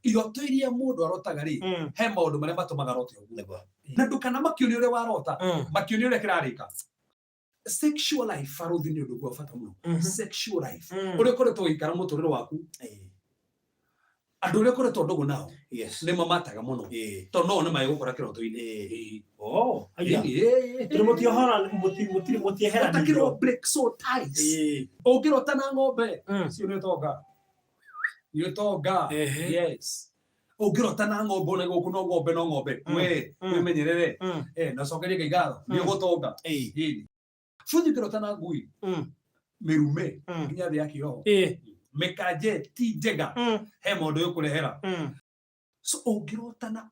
iroto iria mundu arotaga ri he maundu maria matumaga rote uguo na ndukana makioni uria warota makioni uria kirarika sexual life faruthi ni undu gwa bata muno sexual life uria koretwo ikara muturire waku andu uria koretwo ndugu nao ni mamataga muno to no ni magukora kiroto-ini mutie takiro break so ties ungirota na ng'ombe cio ni toga yes ungirota na ng'ombe na guku no ng'ombe we menyerere na cokerie ngeigaro ni ugutonga futhi kirota na ngui mirume nginya thi ya kiroho mekaje ti njega he mundu yukurehera so ungirota na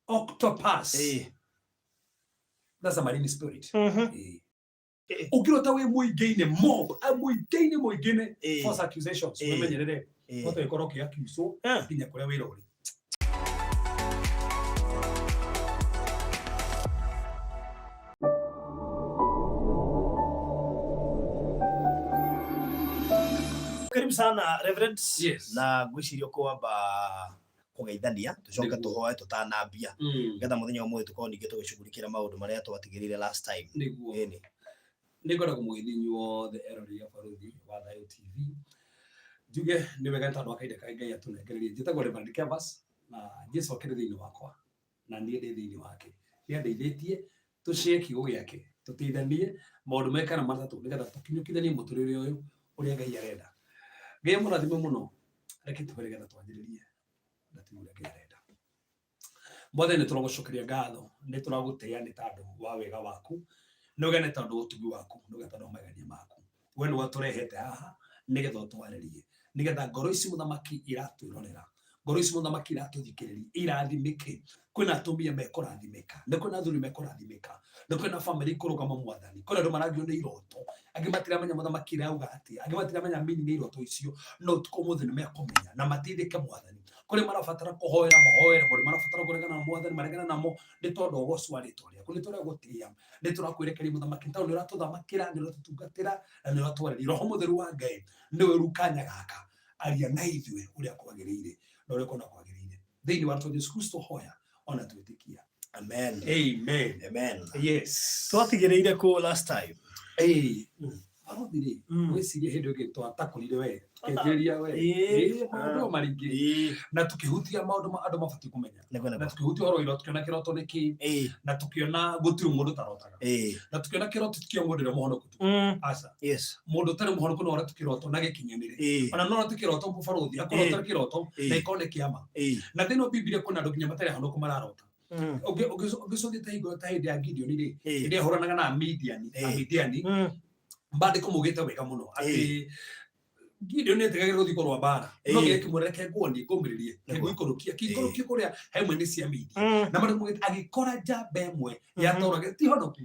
octopus that's a marine spirit ungirota we muingi-ini mob muingi-ini false accusations menyerere wote ikoro ki accuse kinya kuria wira uri karibu sana Reverend na gwicirio kwamba kugeithania tucoke tuhoe tutanambia ngetha muthenya umwe tukorwo ninge tugicugurikira maundu maria twatigirire last time nigora kumugeithia wothe erori ya Baruthi wa Thayo TV njuge ni wega tondu akaide ka Ngai atunengererie njitagwo Reverend Kevas na Jesu akiri thiini wakwa na nie ndi thiini wake ni andeithĩtie tucie kiugo giake tutithanie maundu mekana matatu nigetha tukinyukithanie muturire uyu uria Ngai arenda Ngai mũrathime muno reke tũbere getha twanjĩrĩrie na tuure Ngai arenda Mwathani tũragucokeria ngatho nĩ tũragũtĩĩa nĩ tondũ wa wega waku nĩũge nĩ tondũ ũtugi waku nĩũge tondũ magania maku we nĩwe tũrehete haha nĩgetha ũtwarĩrie nĩgetha ngoro ici mũthamaki iratwĩrorera ngoro ici mũthamaki iratũthikĩrĩria irathimĩke kwĩna atumia mekũrathimĩka nĩ kwĩna athuri mekũrathimĩka nĩ kwĩna bamĩrĩ ikũrũgama Mwathani kwĩna andũ maragio nĩ iroto angĩ matiramenya mũthamaki irauga atĩa angĩ matiramenya meaning nĩ iroto icio no ũtukũ mũthĩ nĩ mekũmenya na mateithĩke Mwathani kũrĩ marabatara kũhoera mahoere kũrĩ marabatara kũregana na Mwathani maregana namo nĩ tondũ ũgocwa rĩtwa rĩaku nĩ tũragũtĩĩa nĩ tũrakwĩrekeria mũthamaki tondũ nĩ ũratũthamakĩra nĩ ũratũtungatĩra na nĩ ũratwarĩria Roho Mũtheru wa Ngai nĩwe rĩu kanya gaka aria na ithuĩ ũrĩa kwagĩrĩire na ũrĩa kwona kwagĩrĩire thĩinĩ wa Jesũ Yesu Kristo hoya ona twĩtĩkia amen yes twatigĩrĩire kũ last time Baruthi wĩcirie hĩndĩ ĩngĩ twatakũrire we kĩnjĩria we maũndũ maringĩ na tũkĩhutia maũndũ andũ mabatiĩ kũmenya na tũkĩhutia ũhoro iro tũkĩona kĩroto nĩ kĩĩ na tũkĩona gũtirĩ mũndũ tarotaga na tũkĩona kĩroto tikio mũndũ ũrĩa mũhonoku tu aca mũndũ ũtarĩ mũhonoku no ũrĩa tũkĩroto na gĩkinyanĩre ona no ũrĩa tũkĩroto Baruthi akorwo ũtarĩ kĩroto na ikorwo nĩ kĩama na thĩinĩ wa Bibilia kwĩna andũ nginya matarĩ ahonoku mararota ũngĩcũthia ta hĩndĩ ya Gideon rĩ hĩndĩ yahũranaga na Midiani mbandĩko mugĩte wega mũno atĩ Gideon nĩetigagĩra gũthiĩ kũrũa mbara no gĩkĩmũreke nguoni ngũmĩrĩrie kĩgũikũrũkia kũrĩa haimwe nĩ cia Midia na mbandĩko mugĩte agĩkora njamba ĩmwe yatoragĩra ti honoku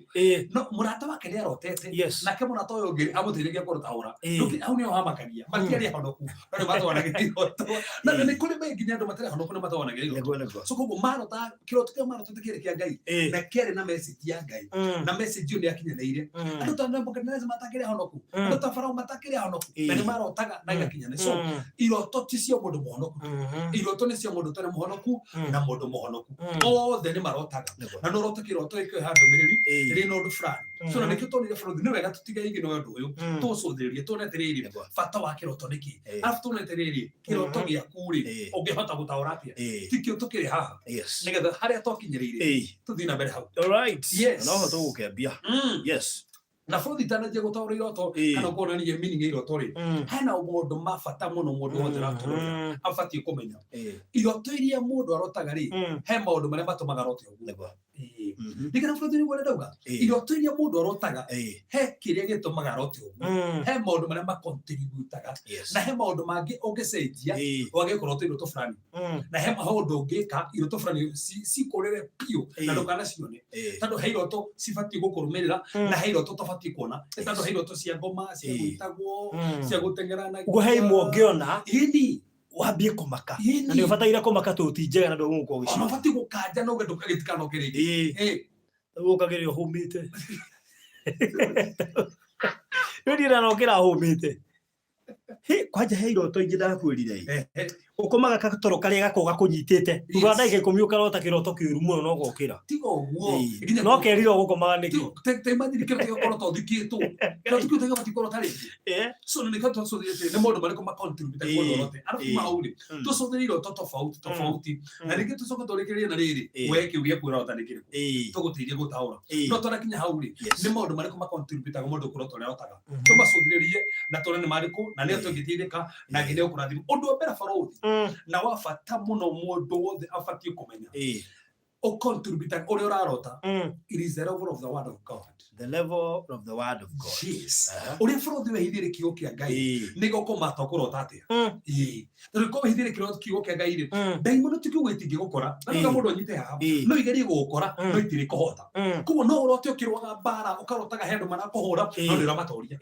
no mũrata wake nĩ arotete nake mũrata ũyũ ũngĩ amũteithagia kũrũtahũra hau nĩho hamakaria matiarĩ honoku no nĩ matwaranaga iroto na nĩ kũrĩ nginya andũ matarĩ honoku nĩ matwaranaga iroto so koguo marota kĩroto kĩrĩa marotete kĩrĩ kĩa Ngai na kĩarĩ na message ya Ngai na message ĩyo nĩ yakinyanĩire andũ ta Nebukadneza matakĩrĩ honoku andũ ta Farao matakĩrĩ honoku na nĩ marota na igakinyana so iroto ti cia mundu muhonoku iroto ni cia mundu tare muhonoku na mundu muhonoku othe ni marotaga na no roto kiroto ikyo handu miriri ri no ndu fulani so na nikyo tonire Baruthi ni wega tutiga igi no ndu uyu tucuthirie tunetiriri bata wa kiroto niki afu tunetiriri kiroto giaku ri ungihota gutaura atia tikyo tukiri haha nigetha haria twakinyirire tuthina mbere hau alright no tugukembia yes na Baruthi tanajia gutaura iroto kana kuonania meaning iroto ri hena mundu mabata muno mundu wothe raturora abatiĩ kũmenya iroto iria mundu arotaga ri he maundu maria matumaga rote uguo ndikana Baruthi ni gwenda ndauga iroto iria mundu arotaga he kiria gitumaga rote uguo he maundu maria macontributaga na he maundu mangi ungicenjia wagĩkorwo tu iroto fulani na he maundu ungĩka iroto fulani cikurĩre piũ na ndũkana cione tondũ he iroto cibatiĩ gũkũrũmĩrĩra na he iroto tofauti kuona tondũ he iroto cia ngoma cia gwĩtagwo cia gũtengerana uguo he imwe ũngĩona wambie kũmaka na nĩ ũbataire kũmaka tũti njega na ndũgũ gũkũ gĩcigo ũbatiĩ gũkanja no ũgĩtũka gĩtikano kĩrĩngĩ ũkagĩrĩo humĩte nĩ ndĩra no kĩra humĩte he kwanja he iroto ingi ndakwirire ukomaga katoro karia gakoga kunyitite thutha ndagika 10 ukarota kiroto kiuru muno no gokira tigo guo no keriro gukomaga niki te imagine kero kiroto thikito no tukio matiko rotari so ni kato so ni modo mariko ma contribute kwa lolote arafu mauli to so ni iroto tofauti na rike to so ko torekeria na riri weke uye kurota ni kiriko to gutirie gutaura no tora kinya hauli ni modo mariko ma contribute kwa modo kurota ni rotaga to masudiririe na tore ni mariko na ne to gitindika na gine ukurathima undu mbere farodi na wafata muno mundu wothe afatie kumenya o contribute ore urarota it is the level of the word of God, the level of the word of God. Yes. Ore farodi we hithire kigo kia Ngai nigo komata kurota atia ore ko hithire kigo kia Ngai ri daimono tikugwiti gikora na mundu anyite haha no igeri gukora no itire kohota kuo no urote ukirwaga bara ukarotaga hendu mana kuhura no ni ramatoria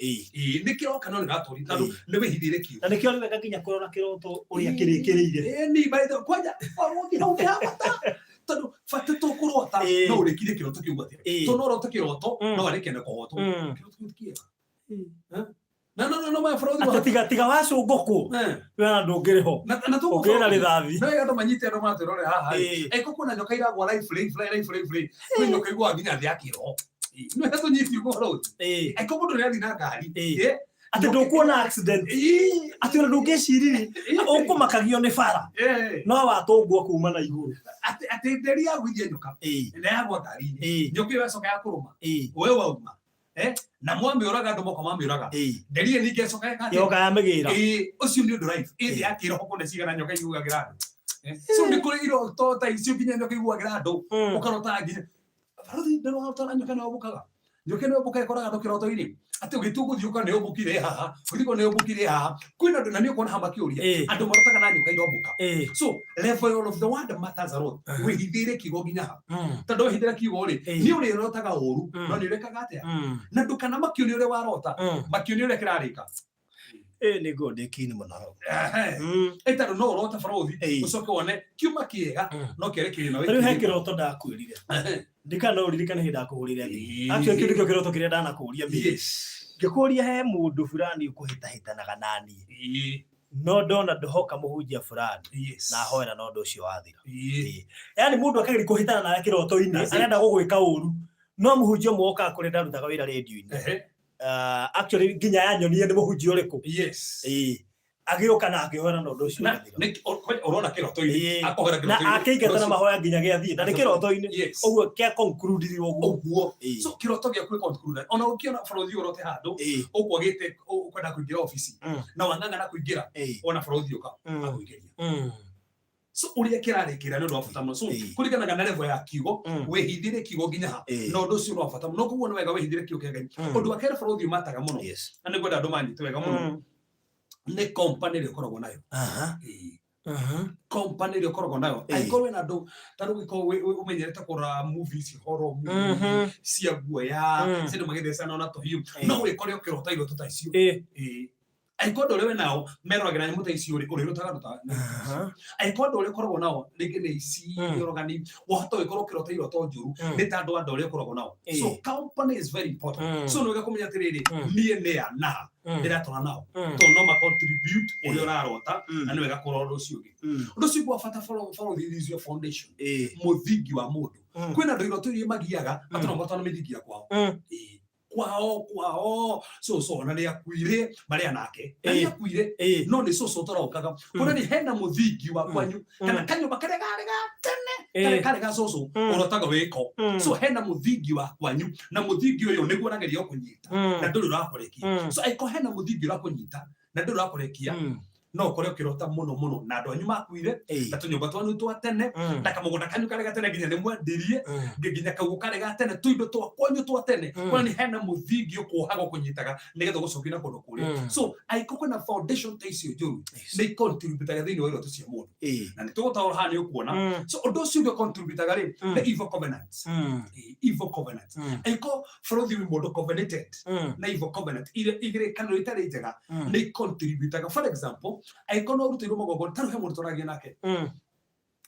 nikiroka no ni ratoria tandu ni we hithire kigo na nikio ni wega kinya kurora kiroto uria kirikiriire ni baitha kwanja farodi no kihapata tando fate to kurota no urekire kiroto kiu gwatia to no rota kiroto no arekene kohoto kiroto kiega no ma farodi wa tiga wacunguku wena ndungiriho na to ukira rithathi no ndo manyite ndo materore haha eko kuna nyoka iragwa life kwi nyoka igwa nginya thia kiro no heto nyiti uko farodi eko mundu ni athina ngari ati ndukuona accident ati ndungiciriri ukumakagio ni bara no watungwo kuma na iguru ati nderi ya gwithia nyoka na yagwa ngari nyoka iwecoka ya kuruma wewe wauma na mwambe oraga ndo moko mwambe oraga nderi ni ngecoka ya kati yoga ya migira ucio ni life ya kiro hoko cigana nyoka iguagira so ni kuri iro to ta icio kinya nyoka iguagira ndo ukarota nginya farodi ndo hota nyoka no bukaga nyoka no bukaga koraga ndo kiroto iri ati ugitungu thiuka ne obukire haha kuliko ne obukire haha kwina ndo na ni kuona hamba kiuria andu marotaga na nyoka ndo buka so level of the word matters a lot we hithire kigo ginya ha tando hithire kigo ri ni uri rotaga uru no ni rekaga atia na ndukana makio ni uri warota makio ni uri kirarika ni gode kini muno tando no rota farodi ucoke wone kiuma kiega no kere kiri na we tari hekiroto ndakwirire ndikana uririkane hinda kuhurire thi acio kindu kio kiroto kiria ndana kuria mi ngikuria he mundu fulani ukuhitahitanaga nani no ndona ndohoka muhunjia fulani na hoera no ndu ucio wathira yani mundu akagiri kuhitana na kiroto-ini arenda gugwika uru no muhunjia mwoka kuri ndarutaga wira radio-ini actually nginya yanyonie ni muhunjia uriku agioka na agihora no ndocio urona kiroto-ini akohera kiroto-ini na akingata na mahoya nginya giathie na kiroto-ini oguo kia conclude oguo so kiroto gia kwi conclude ona ukiona farodi urote handu ukwagite ukwenda kuingira ofisi na wanganga na kuingira ona farodi uka akuingiria so uria kirarikira no ndwafata muno so kurigana na level ya kigo we hithire kigo nginya ha no ndocio no afata muno kuona wega we hithire kigo kia Ngai undu akera farodi mataga muno na ngwenda andu manyite wega muno ne company ri koragwo nayo company ri koragwo nayo aikorwe na ndo taru ko umenyerete kora movies horror movie cia guoya sendo magethesa na to hiyo no we kore okirota iro tutaicio aikondo lewe nao meroragira nyamu ta icio uri rotaga ruta aikondo uri koragwo nao rigi ni ici yorogani wahoto wikoro kirota iroto njuru ni tandu andu uri koragwo nao so company is very important so no gakumenya tiriri nie ne ana ndiratona nao to no ma contribute uri urarota na ni wega kurora ucio ugi undu ucio bwa fata follow this your foundation muthingi wa mundu kwina ndo iroto iria magiaga atona matano mithingia kwao kwao so na ni akuire maria nake ni akuire no ni so toraũkaga kuna ni hena muthingi wa kwanyu kana kanyumba karega tene karega so urotaga wiko so hena muthingi wa kwanyu na muthingi uyu niguo nageria kunyita na nduru rakorekia so aiko hena muthingi wa kunyita na nduru rakorekia no kore kirota muno na andu anyu makuire na tunyumba twanu twa tene na kamugunda kanyu karega tene nginya ni mwendirie nginya kagu karega tene tuindo twa kwanyu twa tene kwa ni hena muthingi ukuhaga kunyitaga nigetha gucokina kundu kuria so aikoko na foundation taisio juru ni contribute thini wa iroto cia mundu na ni tugutaura hani ukuona so undu ucio ndio contribute ri the evil covenant aiko frothi mundu covenanted na evil covenant igire kanu itari njega ni contribute for example aikono rutirwo magogo taru he mundu toragia nake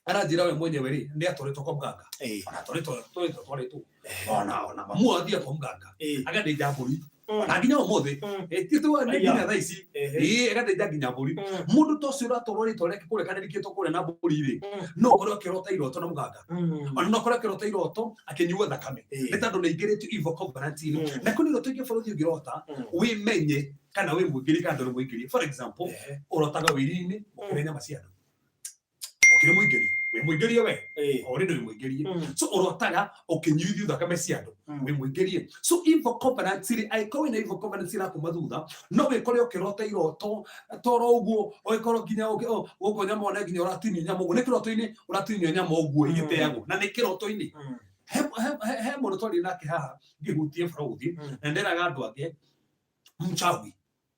aranjira we mwenyewe ri ndi atoretwo kwa mganga ona atoretwo ona mamu athia kwa mganga agande jamburi na nginya umuthi tito ni nginya thaa ici agateithia nginya mburi mundu ta ucio uratorwo ritwa riake kuria kana rikitwo kuria na mburi ri no korwo akirota iroto na muganga ona no korwo akirota iroto akinyua thakame ni tondu ni ingiritio evil covenant na kuni iroto ingi bũrũri ũngĩrota wimenye kana wi mũingĩri kana ndũrĩ mũingĩri. For example urotaga wĩri-inĩ ũkĩrĩa nyama cia andũ ũkĩrĩ mũingĩri we mũingĩrie we already wi mũingĩrie so urotaga ũkĩnyuithio thakame cia andũ wi mũingĩrie. So evil covenant ri aiko na evil covenant ra kuma thutha no wikore ukirota iroto toro uguo oikorwo nginya uguo nyama ona nginya uratinio nyama uguo ni kiroto-ini uratinio nyama uguo igiteagwo na ni kiroto-ini he mundu twari nake haha ngihutie Frothi na nderaga andu ange mchawi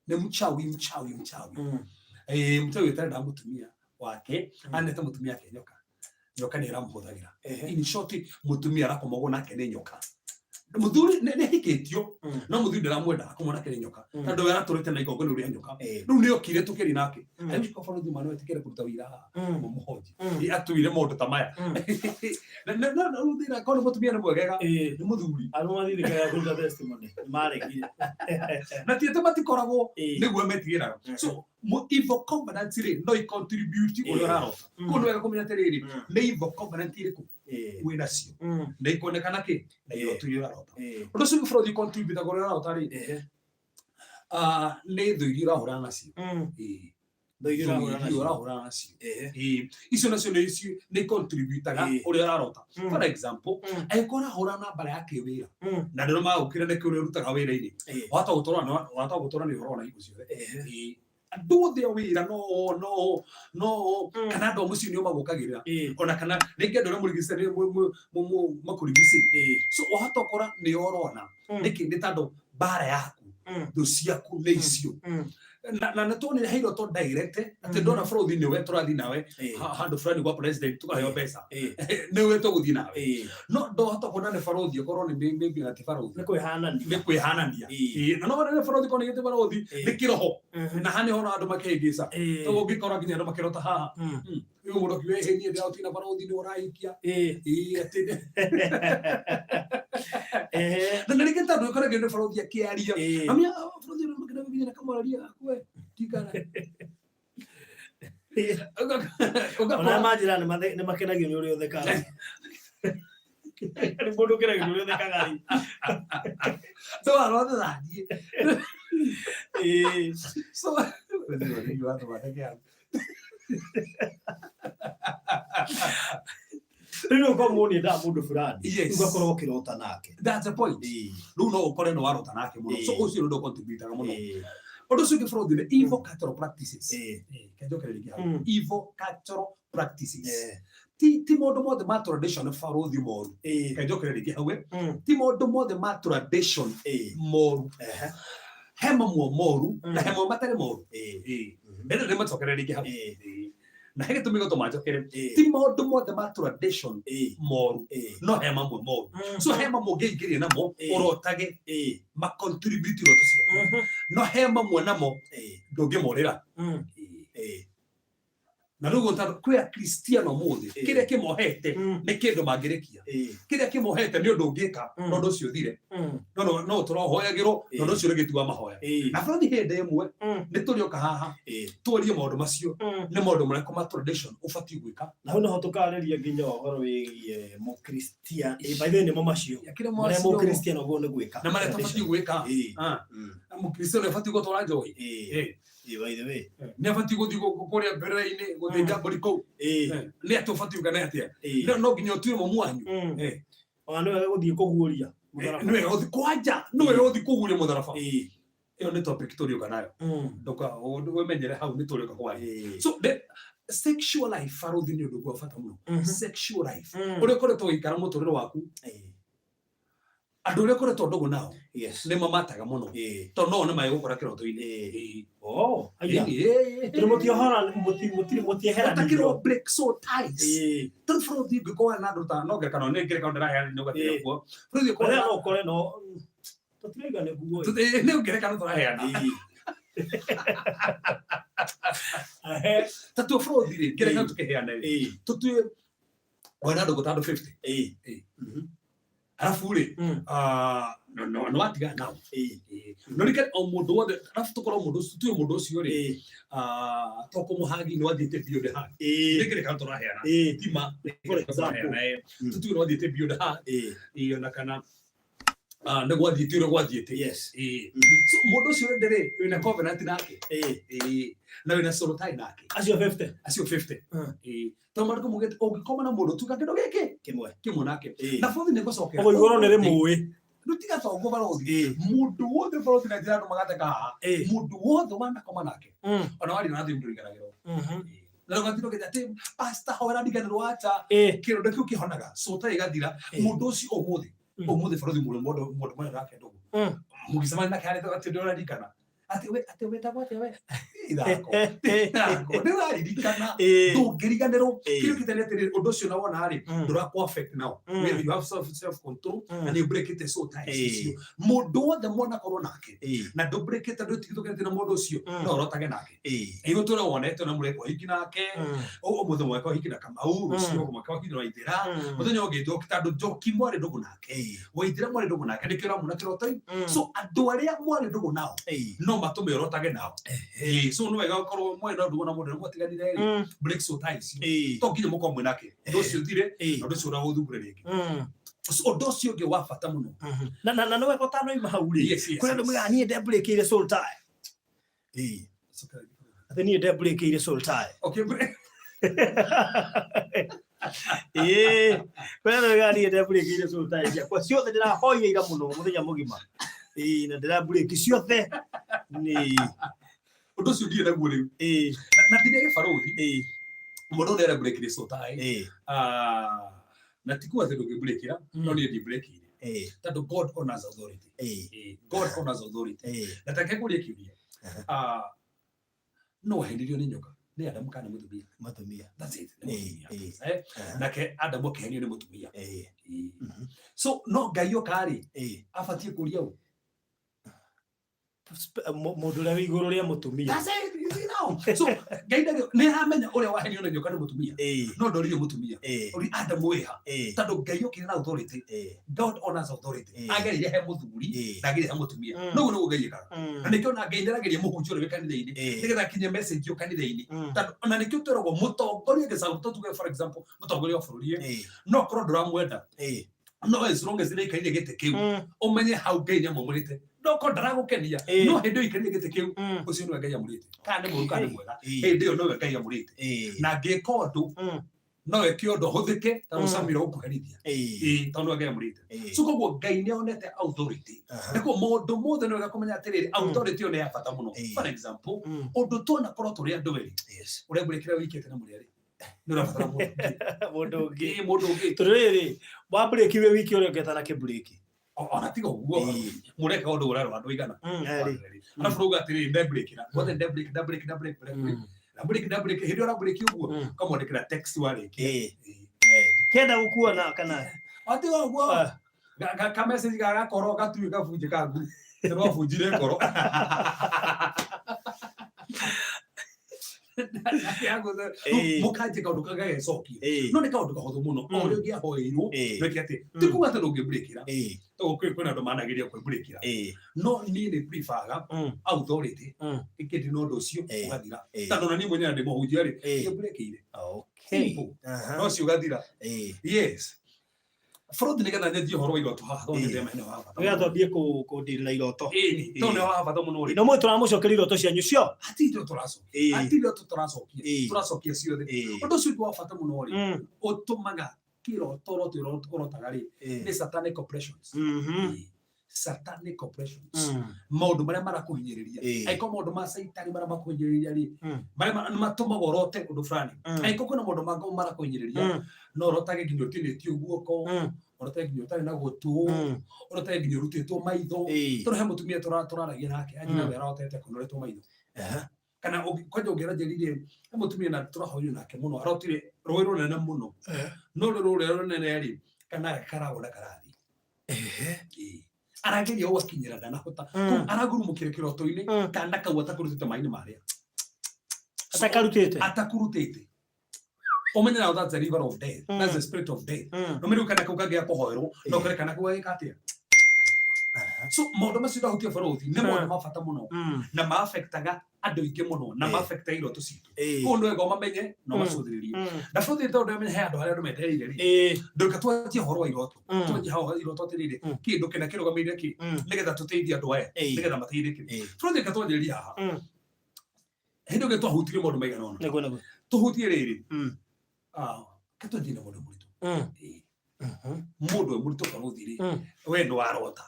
ni mchawi mchawi utarenda mutumia wake anete mutumia wake nyoka ni iramuhuthagira in short mutumia arakomogwo nake ni nyoka muthuri ni hikitio no muthuri ndiramwenda akomona kiri nyoka tondu we araturite na igongona uri nyoka riu ni okire tukiri nake ayo ko Frothi mano etikere kuruta wira mumuhoji atuire maundu ta maya na uthira kono mutumia ni mwegega ni muthuri arumathirikaga kuruta testimony maregire na tieto matikoragwo niguo metigiraga. So evil covenant ri no contribute uri urarota kono wega kumenya tiriri ni evil covenant iriku wina cio na ikonekana ki na iroto iria urarota undu ucio Frothi contribute uri urarota ri ni thuiri urahurana nacio urahurana nacio icio nacio ni contributaga uri urarota. For example aikora hurana bara ya kiwira na ndio magukire ne kuri urutaga wira-ini wata gutora ni urona igu ciothe andu othe wira no kana andu mucio ni magukagirira ona kana ningi andu murigicani makurigicĩirie so wahota ukora ni urona niki tondu bara yaku ndu ciaku ni icio na natoni hilo to direct ati ndona Frothi ni we turathi nawe handu fulani kwa president tukayo pesa ni we tuguthi nawe no ndo hata kona ne Frothi ukorwo ni maybe ati Frothi ni kwihanania na no ne Frothi kona yete Frothi ni kiroho na hani hona andu makegisa to ungikora nginya andu makirota haha uyu mundu kiwe henie ndio tina Frothi ni uraikia ati na ndigeta ndu ikora nginya Frothi akiaria amia Frothi ni mukina nginya kama aria akwe tikana ona majirani ni makenagio ni uri uthekaga ni mundu kenagio ni uri uthekaga so arothe thadie so ni watu watekia riu ko muni nda mundu fulani ugakorwo ukirota nake. That's the point. Riu no ukore no warota nake muno so ucio ndo contribute muno undu ucio Frothi the evil cultural practices evil cultural practices ti maundu mothe ma tradition Frothi moru kenjokereria hawe ti maundu mothe ma tradition moru he mamwe moru na he mamwe matari moru ndene ni macokereria hawe na hege tumigo to majokere ti maundu mothe ma tradition moru no he mamwe moru so he mamwe ngeingĩria namo urotage ma contribute roto cia no he mamwe namo ndũngĩmorĩra na riu gonta kwi Kristiano muthi kiria kimohete ni kindu mangirikia kiria kimohete ni undu ungika no ndu cio thire no turohoyagirwo no ndu cio rigitua mahoya na Frothi hinde imwe ni turioka haha tuorie maundu macio ni maundu mareko ma tradition ubati gwika na hu no tukariria nginya uhoro wigie mu Christian by the way ni mo macio maria mu Christian ogo ni gwika na maria tubati gwika mu Christian ubati gutwara njohi by the way ni abati guthi kuria mbere-ini guthinga mburi kuu ni atubati ugana atia no nginya utue mu mwanyu ona ni guthi kuguria ni wega guthi kwanja ni wega guthi kuguria mutharaba iyo ni topic turioka nayo ndoka wemenyere hau ni turioka kwa so the sexual life Frothi ni undu gwa bata muno sexual life uria koretwo ikara muturire waku andu uria koretwo ndogo nao ni mamataga muno to no mai gukora kiroto-ini mutihera takiro break so ties to Frothi ngikora na ndu ta no ngekano ni ngire kaundu rahe ni ugatira kuo Frothi kore no kore no tutirega ne guo ni ngire kaundu rahe tatu Frothi ri ngire kaundu keheana tutue wana ndu gutando 50 Arafu ri no atiga nao no rika o mundu wothe arafu tukoro mundu tuyo mundu ucio ri toko muhagi no athite bio de ha rikire kan tora heana tima for example tuyo no athite bio de ha ona kana na gwathite ro gwathite yes so mundu ucio ndere wina covenant nake na wina sorotai nake acio 50 tomariko mugete ogikoma na mundu tuka kindo giki kimwe nake na bothi ne gocokera ogo igoro ne rimuwi rutiga tongo barothi mundu wothe barothi na njira magateka mundu wothe wana koma nake ona wali na thimu ndirigaragira na rogatindo gete pastor hora ndiganirwo acha kirondo kiu kihonaga sota igathira mundu ucio umuthi barothi mundu mwana nake ndugu mugisema na kare to ndora ndikana ati we tabate we idako ne wali dikana ndungiriganirwo kiro kitenete undu ucio na wona ari ndura perfect now when you have self control and you break it so tight mundu wothe mwana korwo nake na ndu break it ndu tikithukete na mundu ucio no rotage nake igo tura wonete na mureko hiki nake o mutho mweka hiki na Kamau ucio mweka hiki na Waithira muthenya ungi dokita ndu joki mwari ndugu nake Waithira mwari ndugu nake ndikira muna kirotoi so andu aria mwari ndugu nao no matume rotage nao so no wega korwo mwari ndugu na mundu mwatiganire ri break so tight to nginya muko mwenake ndu ucio thire ndu ucio ra guthugure ringi so ndu ucio ngi wa bata muno na no wega tano ima hauri kuri ndu mega nie de break ile soul tie ati nie de break ile soul tie okay kuri ndu mega nie de break ile soul tie kwa ciothe ndira hoya ira muno muthenya mugima na ndira break ciothe ni undu ucio ngie naguo riu na ndire barothi mundu ndere break ile soul tie na tikuwa thero ngiburekira no ni di break ile tado God honors authority God honors authority na take kuria kiuria no hendirio ni nyoka ni Adamu kana mutumia that's it na ke Adamu kehenio ni mutumia so no gaio kari afatie kuria u modula iguru ria mutumia that's it so gaida ne amenya ore wahenio ni nyoka ni mutumia no ndoririo mutumia uri Adamu weha tado gaio kina authority God honors authority agerire he muthuri na agerire he mutumia no no gaiyeka na nikyo na gainderageria muhunjio ri kanitha-ini nigetha kinye message yo kanitha-ini tado na nikyo tweragwo mutongoria gesaguto tuge for example mutongoria wa bururi no korwo nduramwenda no as long as they kaine gete kiu umenye how gaine mumurite ndoko ndaragukenia no hindu ikenia gete kiu ucio no ngai amurite kana muru kana mwega hindi yo no ngai amurite na ngekondu no ekiondo huthike ta usamira ukuherithia tondu ngai amurite so koguo ngai ne onete authority niko mundu mothe no gakumenya atiriri authority yo ne ya bata muno for example undu tona korwo turi andu weri ureburekira wikete na muriari nurabatara mundu ngi turiri wa break we wiki ore ngeta na ke break ona tiga uguo mureka undu urarwa andu igana na fruga atiri nde breakira wothe nde break na break hindi ora break uguo kama ndikira text wale kenda gukua na kana ati uguo ga message ga koro ga tu ga funje ka ngu no funjire koro mukaje kaundu kagagecokia no ni kaundu kahothu muno ori ngia hoirwo reke ati tikuga ati ndungibrekira to kwina andu managiria kwibrekira no ni ni prefer authority ikindi no ndu ucio ugathira tando na ni mwenye ndi muhunjia ri ngibrekire okay no cio ugathira yes fraud ni kana ndio horo igoto ha ndo ndema ene wa bata ya twambie ku ndira igoto to ne wa bata muno ri no mwe turamucokeria iroto cianyu cio ati ndio turacokia ciothe undu cio wa bata muno ri utumaga kiroto rotaga ri ni satanic oppressions satanic oppressions maundu maria marakuhinyiriria aiko maundu ma saitani maria makuhinyiriria ri maria matumaga rote undu fulani aiko kuna maundu mango marakuhinyiriria no rotage nginya utinitio guoko rotage nginya utari na gutu rotage nginya rutitwo maitho toro he mutumia turaragia nake anyina wera rotete kunoretwo maitho kana kwaje ungerajerire he mutumia na turahoyo nake muno arotire roiro nene muno no roiro nene ri kana karagona karathi arageria wakinyira dana hota aragurumukire kiroto-ini kana kau atakurutite maini maria atakurutite Omenye now that's the river of death. That's the spirit of death. No me kana kukagia kuhoerwo no kare kana kugaikatia. So maundu macio ndahutia barothi nĩ maundu ma bata mũno na ma affectaga andũ aingĩ mũno na ma affecta iroto citu koguo ndo mamenye no macuthĩrĩrie na barothi tondu amenye he andũ arĩa andũ metereire rĩ ndoka twatie horo wa iroto twatie horo iroto atirĩrĩ kĩndũ kĩna kĩrũgamĩrĩire kĩ nĩgetha tũteithie andũ aya nĩgetha mateithĩke barothi katwanjĩrĩria haha hĩndĩ ĩngĩ twahutirie maũndũ maigana ũna tũhutie rĩrĩ katwanjie na maũndũ mũritũ mundu mũritũ barothi rĩ we ndo warota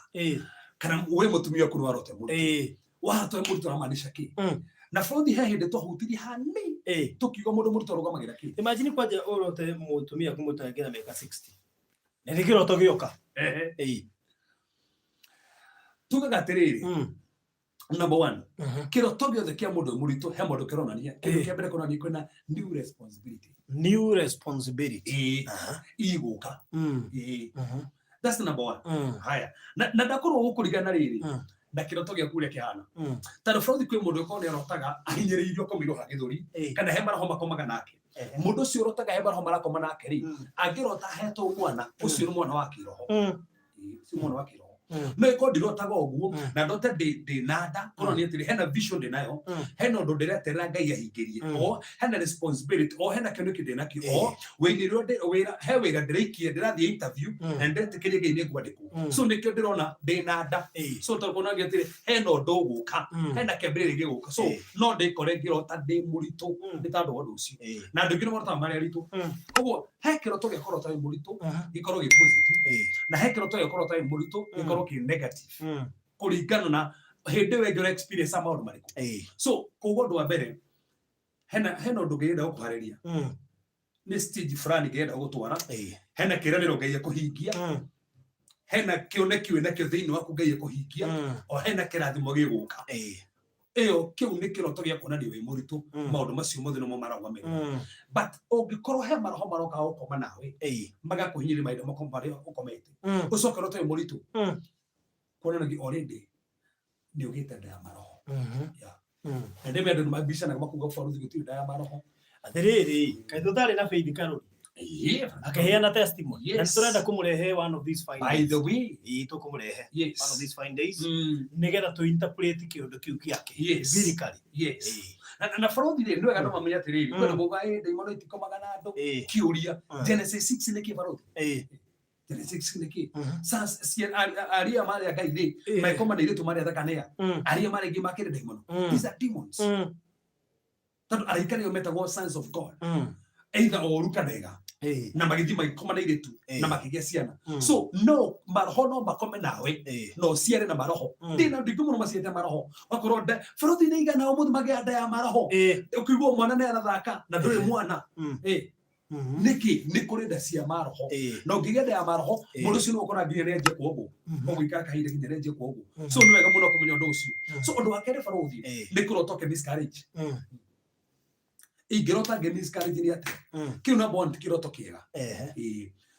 kana we mutumia kunu warota mũritũ wahatoe mũritũ ramaanisha kĩ na barothi he hĩndĩ twahutirie hani tukiuga mũndũ mũritũ arũgamagĩra kĩ imagine kwanja urote mutumia kumũtangĩra mĩaka 60 na nĩ kĩroto gĩoka tugaga atĩrĩrĩ number 1 kĩroto gĩothe kĩa mũndũ mũritũ he mũndũ kĩronania kĩndũ kĩa mbere kũronania kwĩna new responsibility igũka that's number 1 haya na ndakorwo gũkũrigana rĩrĩ na kĩroto gĩaku ũrĩa kĩhana tondũ barothi kwĩ mũndũ ũkorwo nĩ arotaga ahinyĩrĩirio komirwo ha gĩthũri kana he maroho makomaga nake mũndũ ũcio ũrotaga he maroho marakoma nake rĩ angĩrota hetwo mwana ũcio nĩ mwana wa kĩroho si mwana wa kĩroho no iko ndirotaga ũguo na ndote ndĩnanda kũronania atĩrĩ hena vision ndĩnayo hena ũndũ ndĩreterera Ngai ahingĩrie o hena responsibility o hena kĩndũ ndĩnakĩo o wĩra he wĩra ndĩraikia ndĩrathiĩ interview na ndĩretĩkĩria Ngai nĩ ngwandĩkwo so nĩkĩo ndĩrona ndĩnanda so tũkonagia atĩrĩ hena ũndũ ũgũka hena kĩambĩrĩria gĩgũka so no ndĩkore ngĩrota ndĩ mũritũ nĩ tondũ wa ũndũ ũcio na andũ aingĩ nĩ marotaga marĩ aritũ koguo he kĩroto gĩakorwo tarĩ mũritũ gĩkorwo gĩ positive na he kĩroto gĩakorwo tarĩ mũritũ gĩkorwo kĩ negative kũringana na hĩndĩ we ngĩra experience maũndũ marĩkũ so koguo ũndũ wa mbere hena ũndũ ngĩenda gũkũharĩria nĩ stage fulani ngĩenda gũtwara hena kĩĩranĩro Ngai ekũhingia hena kĩoneki wĩnakĩo thĩinĩ waku Ngai ekũhingia o hena kĩrathimo gĩgũka ĩyo kĩu nĩ kĩroto gĩa kuonania wĩ mũritũ maũndũ macio mothe nĩmo maraugamĩrĩra but ũngĩkorwo he maroho maroka gũkoma nawe magakũhinyĩrĩria mahinda marĩa ũkomete ũcoke ũrote wĩ mũritũ kuonanagia already nĩ ũgĩte nda ya maroho na ndĩmwe andũ nĩmambicanaga makuga barothi gũtirĩ nda ya maroho atĩrĩrĩ kaĩ tũtarĩ na Faith Karuri akaheana testimony na tũrenda kũmũrehe one of these fine days by the way tũkũmũrehe one of these fine days nĩgetha tũ interpret kĩũndũ kĩu gĩake biblically na barothi rĩ nĩ wega no mamenye atĩrĩrĩ kwĩna mũga ndaimono itikomaga na andũ kĩũria Genesis 6 nĩ kĩ barothi Genesis 6 nĩ kĩ sasa aria marĩa Ngai rĩ maikoma na iretu marĩa thakania aria marĩa ingĩ makĩrĩ ndaimono these are demons tondũ araikari metagwo sons of God either oru kana ega na magĩthiĩ magĩkoma na iretu na makĩgĩa ciana so no maroho no makome nawe no ciare na maroho ndina ndingĩ mũno maciete maroho wakorwo barothi nĩ igana ũmũthĩ magĩa nda ya maroho ũkĩigua mwana nĩ arathaka na ndũrĩ mwana nĩkĩ nĩ kũrĩ nda cia maroho no ngĩgĩa nda ya maroho mũndũ ũcio nĩ ũkora nginya nĩ enje kwa ũguo ũgũikara kahinda nginya nĩ enje kwa ũguo so nĩ wega mũno kũmenya ũndũ ũcio so ũndũ wa kerĩ barothi nĩ kũrotoke miscarriage ingĩrota miscarriage nĩ atĩ kĩu namba 1 kĩroto kĩega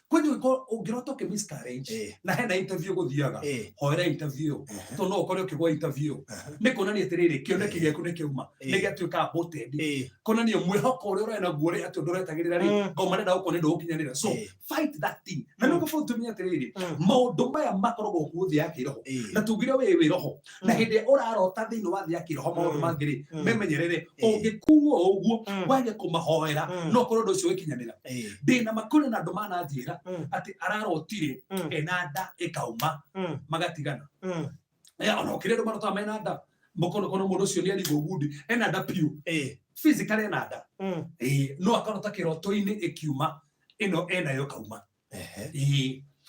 kwenye ũngĩrota miscarriage na hena interview gũthiaga hoera interview to no ũkore ũkĩgwa interview nĩ kuonania atĩrĩrĩ kĩoneki gĩaku nĩ kĩuma nĩ gĩatuĩka aborted kuonania mwĩhoko ũrĩa ũrĩ naguo rĩ atĩ ũndũ ũretagĩrĩra rĩ ngoma nĩ ndagũkorwo nĩ ndũgũkinyanĩra so fight that thing na nĩ ũgũbũrwo tũmenya atĩrĩrĩ maũndũ maya makoragwo kuo thĩ ya kĩroho na tugire wĩ roho na hĩndĩ ũrarota thĩinĩ wa thĩ ya kĩroho maũndũ mangĩ rĩ memenyerere ũngĩkuo ũguo wage kũmahoera no ũkorwo ũndũ ũcio wĩkinyanĩra ndĩna makũrĩ na andũ mananjĩra ati ararotire enada ikauma magatigana ona ukire ndo marota menada mukono kono mundu ucio ni ari gugudi enada piu physically enada no akarota kiroto-ini ikiuma ino enayo kauma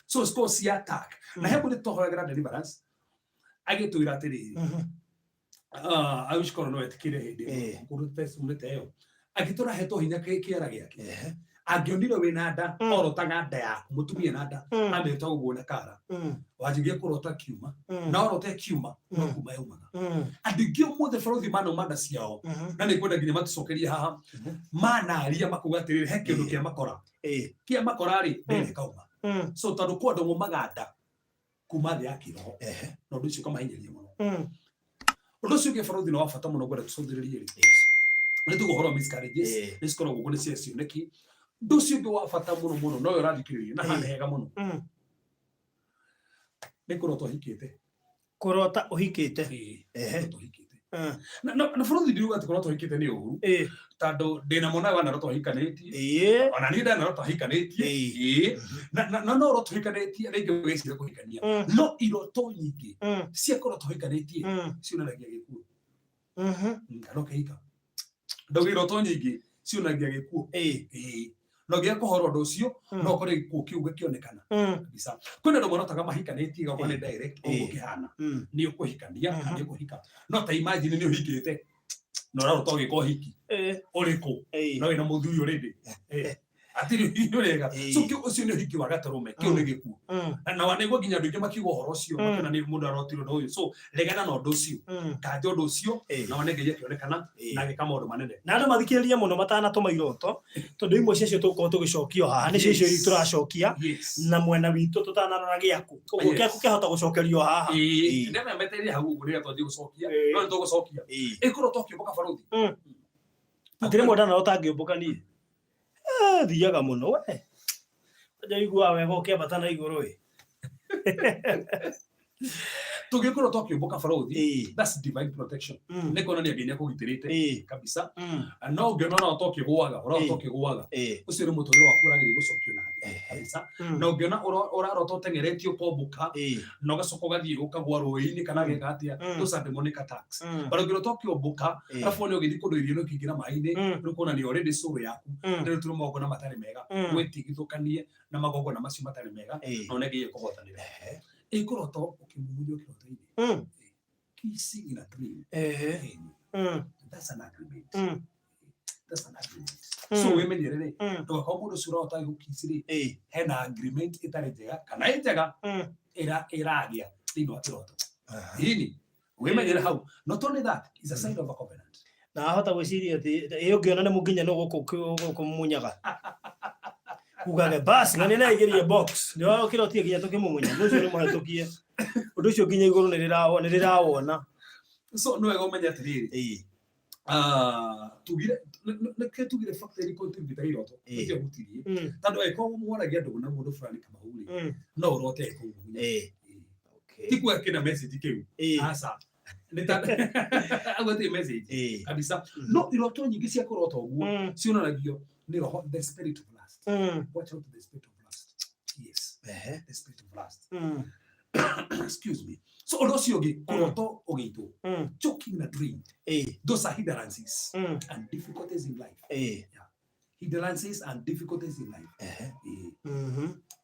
so scores ya attack na hebu ni tohoegera deliverance agitwira atiri awishkoro no etikire hindi kuru testimony teyo agitora heto hinya kiara giake angionire wina nda orotaga nda yaku mutumia na nda ameta uguo na kara wajigie kurota kiuma na orote kiuma no kuma yumaga andigio mothe barothi mana manda ciao na nĩ kwenda nginya matucokerie haha mana aria makuga atĩrĩrĩ he kĩndũ kĩa makora kĩa makora rĩ ndĩrĩ kauma so tondũ kwenda mũmaga nda kuma thĩ ya kĩroho na ũndũ ũcio kamahinyĩria mũno ũndũ ũcio ũngĩ barothi no wa bata mũno gwenda tũcũthĩrĩrie rĩ nĩ tũgũhoro miscarriages nĩ cikoragwo gũkũ nĩ cia cioneki Nducio ndu wa bata muno no urathikiriria na hana hega muno ni kurota uhikite na furuthi ndiuga ati kurota uhikite ni uru tando ndina mona wana rota uhikanitie ona ni ndana rota uhikanitie na no rota uhikanitie ringi ugecira kuhikania no iroto nyingi cia kurota uhikanitie ciunanagia gikuo no kehika ndogi iroto nyingi ciunagia gikuo no gia kuhoro ndo cio no kore gikuo kiu gikionekana kabisa kwina ndo morotaga mahikanitie ga one direct ugo kihana ni ukuhikania ni ukuhika no ta imagine ni uhikite no rarota ugiko hiki uriku no ina muthuri already atiri urega so kiu ucio ni hiki wa gatarume kiu ni gikuo na wanegwa ginya ndingi makigo horo cio makena ni mundu arotiro ndo uyu so regana no ndo cio kajo ndo cio na wanege yakionekana na gika maundu manene na andu mathikiriria muno matana tuma iroto tondu imwe cio tuko tugicokio haha ni cio ri turacokia na mwena witu tutanarora giaku koguo giaku kihota gucokerio haha ndeme meteria hau gurira twathi gucokia no tugucokia ikoro tokio boka baruthi atire mwana na utangiumbuka ni thiaga muno we ndaigua wega ukiambata na iguru we tugikorwo twakiumbuka baruthi that's divine protection nikona ni agenya kugitirite kabisa no ngiona no twakigwaga ora twakigwaga ucio ni muturire waku uragiri gucokio na kabisa no ngiona urarota utengeretio kombuka no gacoka gathie ukagwa ruini kana geka atia those demonic attacks but ngiro twakiumbuka afu ni ugithi kundu irio no kingira maini nukona ni already soul yaku ndio turu moko na matari mega wetigithukanie na magogo na macio matari mega no negiye kuhotanira ikorota ukimumunya kiroto-ini kissing in a dream that's an agreement so women yere to ka mundu sura ota gukisiri hena agreement itare njega kana njega iragia thini wa kiroto ini women yere hau not only that is a sign of a covenant na hota gwiciria ati iyo ngiona ni muginya no gukumunyaga ugage bas na nina igeria box ndio kirotie ginya tukimumunya nducio ni muhatukie nducio ginya iguru ni rirawona so no ego menya atiriri tugire factory contribute iroto ndio gutirie tando eko mwaragia ndugu na mundu fulani kama huli no urote eko okay tikwa kina message kiu asa nita agote message kabisa no iroto nyingi cia kurota uguo cionanagio ni roho the spirit of lust watch out the spirit of lust yes the spirit of lust excuse me so odosiogi kuroto ogeito choking in a dream those are hindrances and difficulties in life hindrances and difficulties in life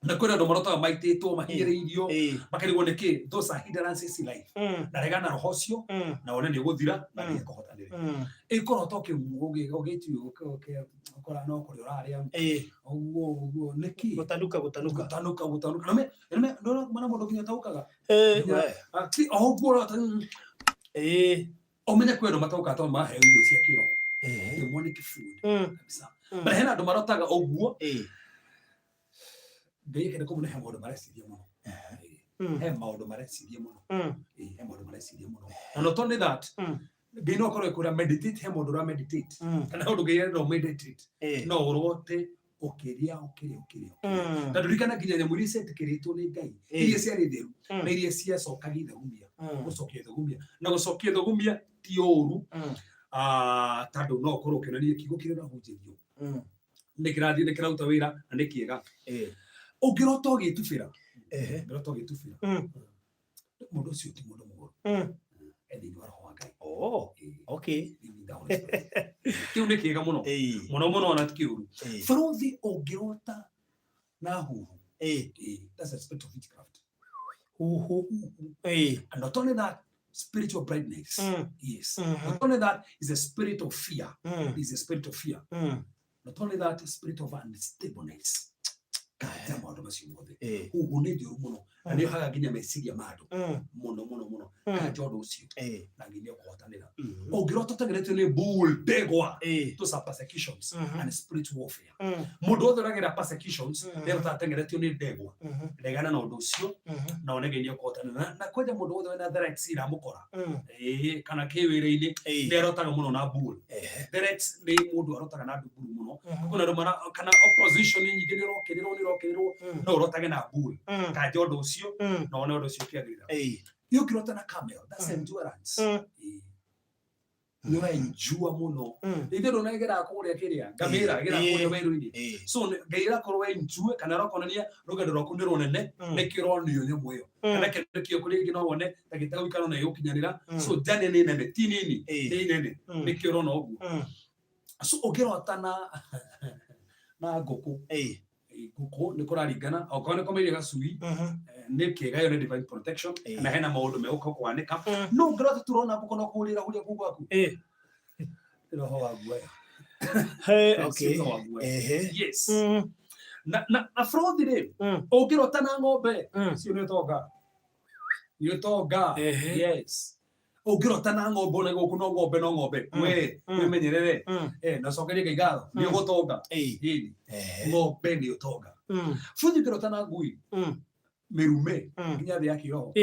na kwenda ndo marota maitito mahireirio makarigwo niki those are hindrances in life na regana roho cio na wona ni guthira na ni kuhotanire ikoroto kimugoge ogetio okora no kuri uraria uguo niki gutanuka na me ndo mana mundu kinya taukaga ti oguo omenya kwendo matauka to mahe irio cia kiro demonic food kabisa but hena ndo marotaga oguo ngai kene ko munehe maundu mareciria muno he maundu mareciria muno he maundu mareciria muno and not only that ngai no korwo kura meditate he maundu ra meditate kana undu ngai no meditate no urote ukiria tando rikana kinya nyamu iria cietikiritwo ni ngai iria ciari theru na iria ciacokagia thugumia gucokia thugumia na gucokia thugumia ti uru tando no korwo kinania kigo kire na hunjirio nikirathie nikirauta wira na nikiega ungirota ugitubira ngirota ugitubira mundu ucio ti mundu muguru ethini wa roho wa ngai okay kiu ni kiega muno muno ona tikiuru baruthi ungirota na huhu that's a spirit of witchcraft and not only that spiritual brightness yes not only that is a spirit of fear not only that spirit of unstableness kanja maundu macio mothe uguo ni njuru muno na ni haga nginya meciria mandu muno kanja undu ucio na nginya kuhotanira ungirota tageretio ni bull degwa those are persecutions and spiritual warfare mundu othe ragira persecutions leo tatengeretio ni degwa regana na undu ucio na onege kuhotanira na kwenye mundu othe na threats ira mukora kana kiwira-ini ni arotaga muno na bull threats ni mundu arotaga na bull muno kuna rumana kana opposition nyingi ni rokerirwo no rotage na bull kanja undu ucio na one undu ucio kiagira you kirota na camel that's endurance no enjua muno ithero na igera kuria kiria ngamira igera kuria weru-ini so ngeira korwo enjue kana rokonania rugendo rwaku ni runene nikironio nyemuyo kana kio kuri ngino wone tagita wikaro na yukinyanira so jane ni nene tinini ni nene nikirona oguo so ukirota na nguku nguku ni kuraringana okone komeire gacui ni kiega yo ni divine protection na hena maundu meuka kwanika no ngirota turona nguku no kurira huria nguku aku roho wa guaya okay yes na afrodi re ukirota na ng'ombe sio ni toga yes ukirota na ng'ombe na guku no ng'ombe we menyerere na sokerie gaigatho ni gutonga hili ng'ombe ni utonga futhi ukirota na ngui mirume nginya thia kiroho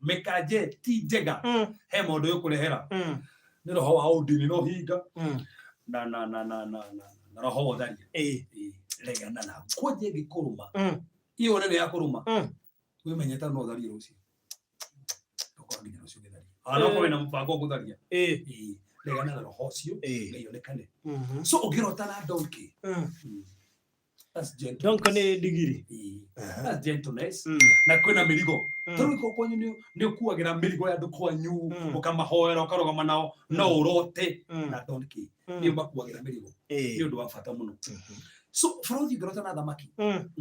mekaje ti njega he mundu yukurehera ni roho wa udini no hinga na roho wa dharia regana na koje gikuruma iyo nene ya kuruma we menyeta no dharia rucio ndokora nginya rucio githaria ana ko na mpango gutharia regana na roho cio ngeionekane so ugirota na donkey that's gentle donkey ni digiri that's gentleness na kwena mirigo turuko kwanyu ni kuagira mirigo ya ndukwanyu ukamahoera ukarogama nao no urote na donkey ni bakuagira mirigo ni undu wa bata muno so frodi grota na thamaki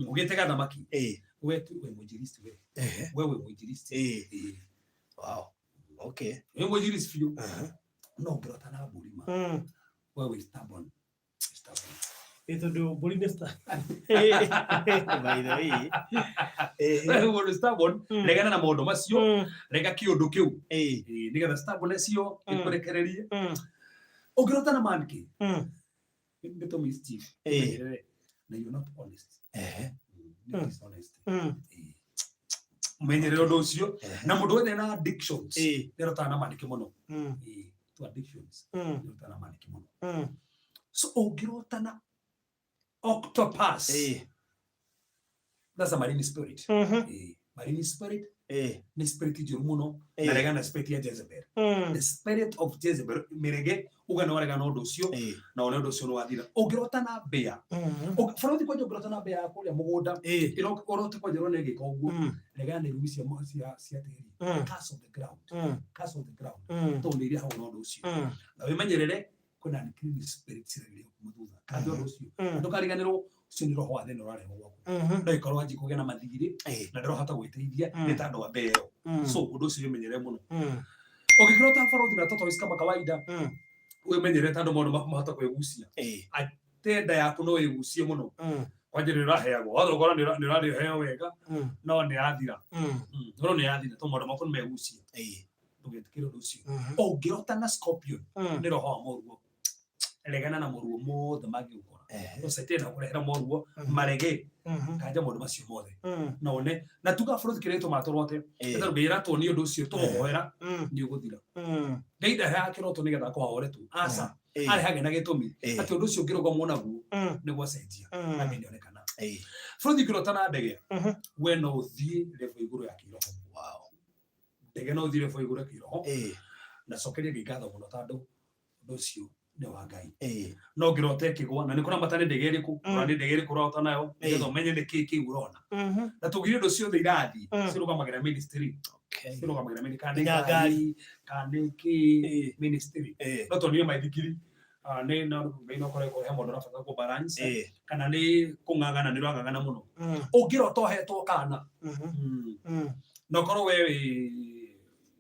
ugitega thamaki we mujiristi we mujiristi wow okay we mujiristi fio no grota na burima we stubborn Itu do bulimesta. By the way. We stubborn. Regana na maundu macio. Rega kiundu kiu. Nigetha stubbornness cio ikurekererie. Ungirota na manki. Beto mischief. Na you're not honest. You're dishonest. Menyerero undu ucio na mundu wethe na addictions. Nirota na manki muno. To addictions. Nirota na manki muno. So ungirota na octopus. That's a marine spirit. Marine spirit. Ni spirit njuru muno. Na regana spirit ya Jezebel. The spirit of Jezebel mirege ugana regana undu ucio na one undu ucio no wathira. Ungirota na bea. Frodi kwa ungirota na bea kuria mugunda. Iro orote kwa jero nege ka uguo. Regana ni rucia cia tiri. Curse of the ground. Curse of the ground. To ndiri ha undu ucio. Na wimenyerere kuna ni clean spirit sirele kumuthuza kanjo rucio ndukariganirwo ucio ni roho wa thina urarehwo gwaku ndoikorwo anji kugia na mathigiri na ndiro hata gwiteithia ni tando wa mbeo so undu ucio menyere muno ukikirota farodi na toto kama kawaida we menyere tando maundu maku hata kwigucia atenda yaku no igucie muno kwajiri raheagwo watho kora ni rariheo wega no ni athira no ni athira to maundu maku megucia ndugetikira rucio ungirota na scorpion ni roho wa muruo regana na muruo mothe magiukora usetena kurehera muruo marege kanja mundu macio mothe na one na tuga frodi kireto matorote etaru gira to ni undu ucio tohoera ni uguthira ngeida ha kiroto nigetha kwahore tu asa ari hage na gitumi ati undu ucio ngirugomwo naguo ni gwacenjia na nionekana frodi kirota na ndege we no uthie level iguru ya kiroho wow ndege no uthire level iguru ya kiroho na sokeria gigatho muno tando undu ucio ni wa Ngai no ngirote kigwa na nikora matane ndegeriku urani ndegeriku rota nayo ngetho menye ni kiki urona na tugire ndo cio thirathi cirugamagera ministry cirugamagera ministry kaniki ministry no to ni maithikiri ne no beino kore ko hemo ndo rafaka ko balance kana ni kungangana ni rwangangana muno ungirota hetwo kana no koro wewe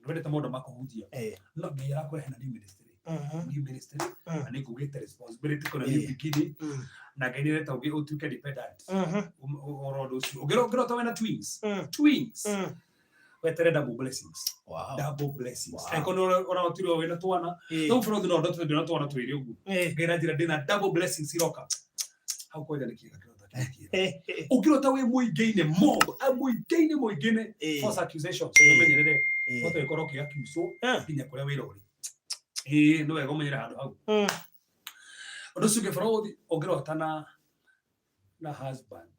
rwete mondo makuhutia no ngira kore na ministry new ministry na nä ngå gä te responsibility kå na nä bikini na ngai nä reta å tuä dependent å cio å ngä rota wena twins wetere double blessings eko ona otirwo wena twana no bro no ndo twena twana twiri ugu ngira njira ndina double blessings iroka hau kwa ndani kika ukirota we muingeine muingeine false accusations umenyerere wote ikoro kia kiuso kinya kuria wira uri no wega umenyera handu hau ndo suge fraudi ukirota na husband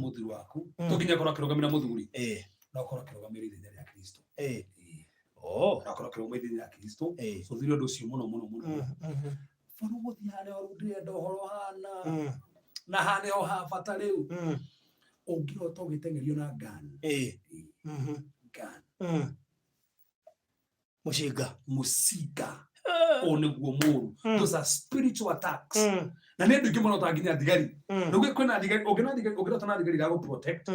muthuri waku tukinya kora kirogamira muthuri na kora kirogamira ithenya ria Kristo na kora kirogamira ithenya ria Kristo so thiro ndo cio muno fraudi hane orudire ndohoro hana na hane o ha bata riu ungirota ugitengerio na gan musiga oniguo muru those are spiritual attacks na nä ndå ingä må nota nginya thigari nä kwä thigari å ngä rota na thigari ga gå protect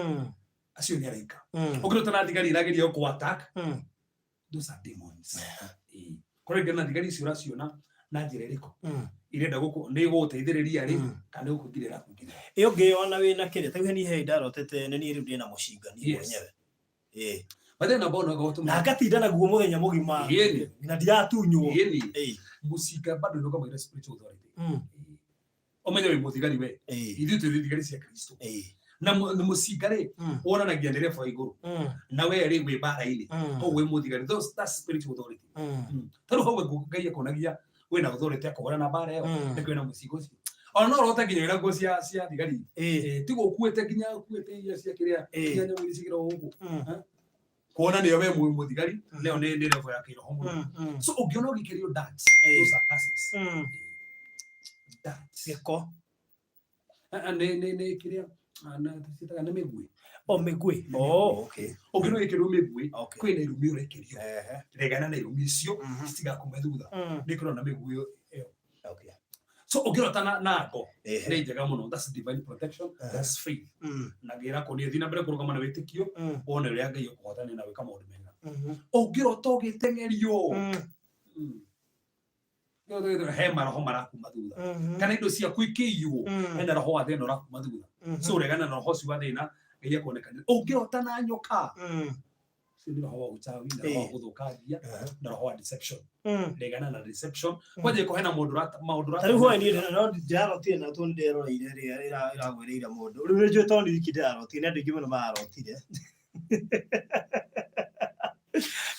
acio nä araika å ngä rota na thigari irageria gå attack those are demons kå rä na thigari icio raciona na njä ra ä rä kå irenda nä gå teithä rä ria rä kana gå kå ngirä ra ä å ngä ona wä na kä rä ta ni he ndarotete nä niä rä u ndä na må cinga ni mwenyewe Badena bona goto na gatinda na guo muthenya mugima na ndiratunywo musika bado ndo kama ile spiritual authority omenye we muthigari we ithu tu thigari cia Kristo na musika ri wona na giandere fa iguru na we ri we bara ile ho we muthigari those that spiritual authority taru ho we ngai akonagia we na authority akora na bara yo ndiko na musika ucio ona no rota ginya ira go cia thigari tigo kuete ginya kuete ia cia kiria ginya nyamwiri cigira huko kuona ni we muthigari leo ni level ya kiroho muno so ugiona ugikirio dance those are curses dance giko ne kiria na tusitaka na megwe megwe okay ugiona ugikirio megwe kwina irumi urekirio regana na irumi icio citigakume thutha nikiro na megwe iyo okay so ukirota na ngo ni njega muno that's divine protection that's faith na gira ko ni thina mbere kurugama na witikio one ria ngai ukuhotana na wika maundu mega ukirota ugitengerio yo he maraho marakuma thutha kana indo cia kuikiyo ena roho wa thina rakuma thutha so regana na roho cio thina ngai akuonekana ukirota na nyoka sio roho wa uchawi na roho guthukagia na roho wa deception regana na deception kwaje ko hena maundu tari ho ni no ndirarotire na tu ndiroreire iragwirira mundu riu njwe to ndi kindirarotire na ndingi muno marotire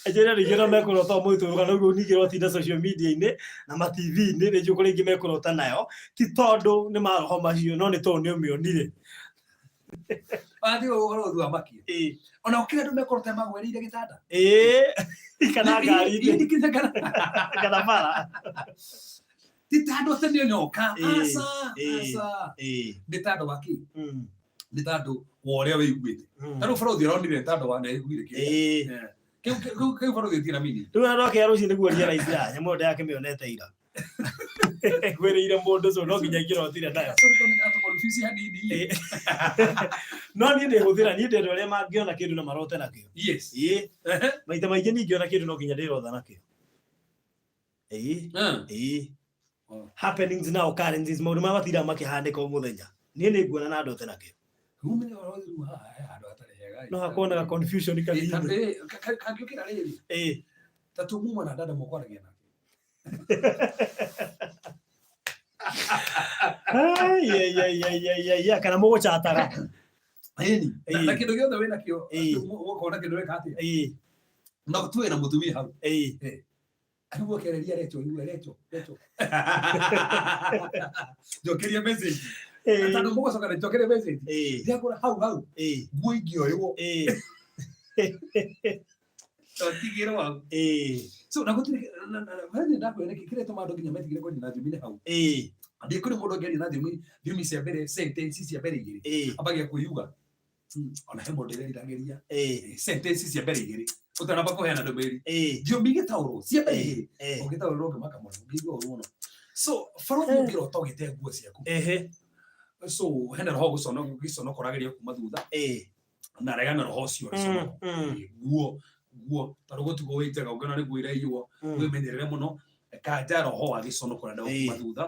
ajera rigero mekurota muito kana ugo nigiroti social media ine na ma TV ine ni njukuri ngi mekurota nayo ti tondu ni maroho macio no ni to ni umionire adio oro du amaki ona ukira ndu mekorota magwerire gitanda kana ngari ni kana bara titando tene nyoka asa nditando waki nditando wore we igwite tano fraudi aronire nditando wana igwire ke fraudi tira mini tu na roke yaro cinde guoria na ithira nyamo nda yake mionete ira gwereire mundu so no nginya ngirotire nayo no ni ndi huthira ni ndi ore mangiona kindu na marote nakio yes maita maingi ningiona kindu no nginya ndirotha nakio happenings now occurrences maundu mabatira makihandika o muthenya ni ni nguona na ndote nakio umenya oro handu atari hega no hakona confusion kali kagiukira riri tatu muma na dada mukwaragia na ya kana mugo chatara na kindu giothe wina kio ukona kindu weka ati no tuwe na mutumia hau arugo kereria recho jokeria message tano mugo soka jokeria message dia kora hau guigi oyo tigiro wa so na gutire na ndako ene kikire to mando ginya metigire ko na thimine hau ndi kuri mundu ngeri na thimi cia mbere sentence cia mbere igiri abagia kuyuga ona he mundu ngeri rangeria sentence cia mbere igiri utana bako hena ndoberi dio mige tauro cia mbere igiri ugitauro ngimaka mundu ngigo uruno so faro ngiro to gite nguo ciaku so hena roho gucono korageria kuma thutha na regana roho cio nguo tarugo tugo witega ugana ni gwira iyo wimenyerere muno kanja roho agiconokora na kuma thutha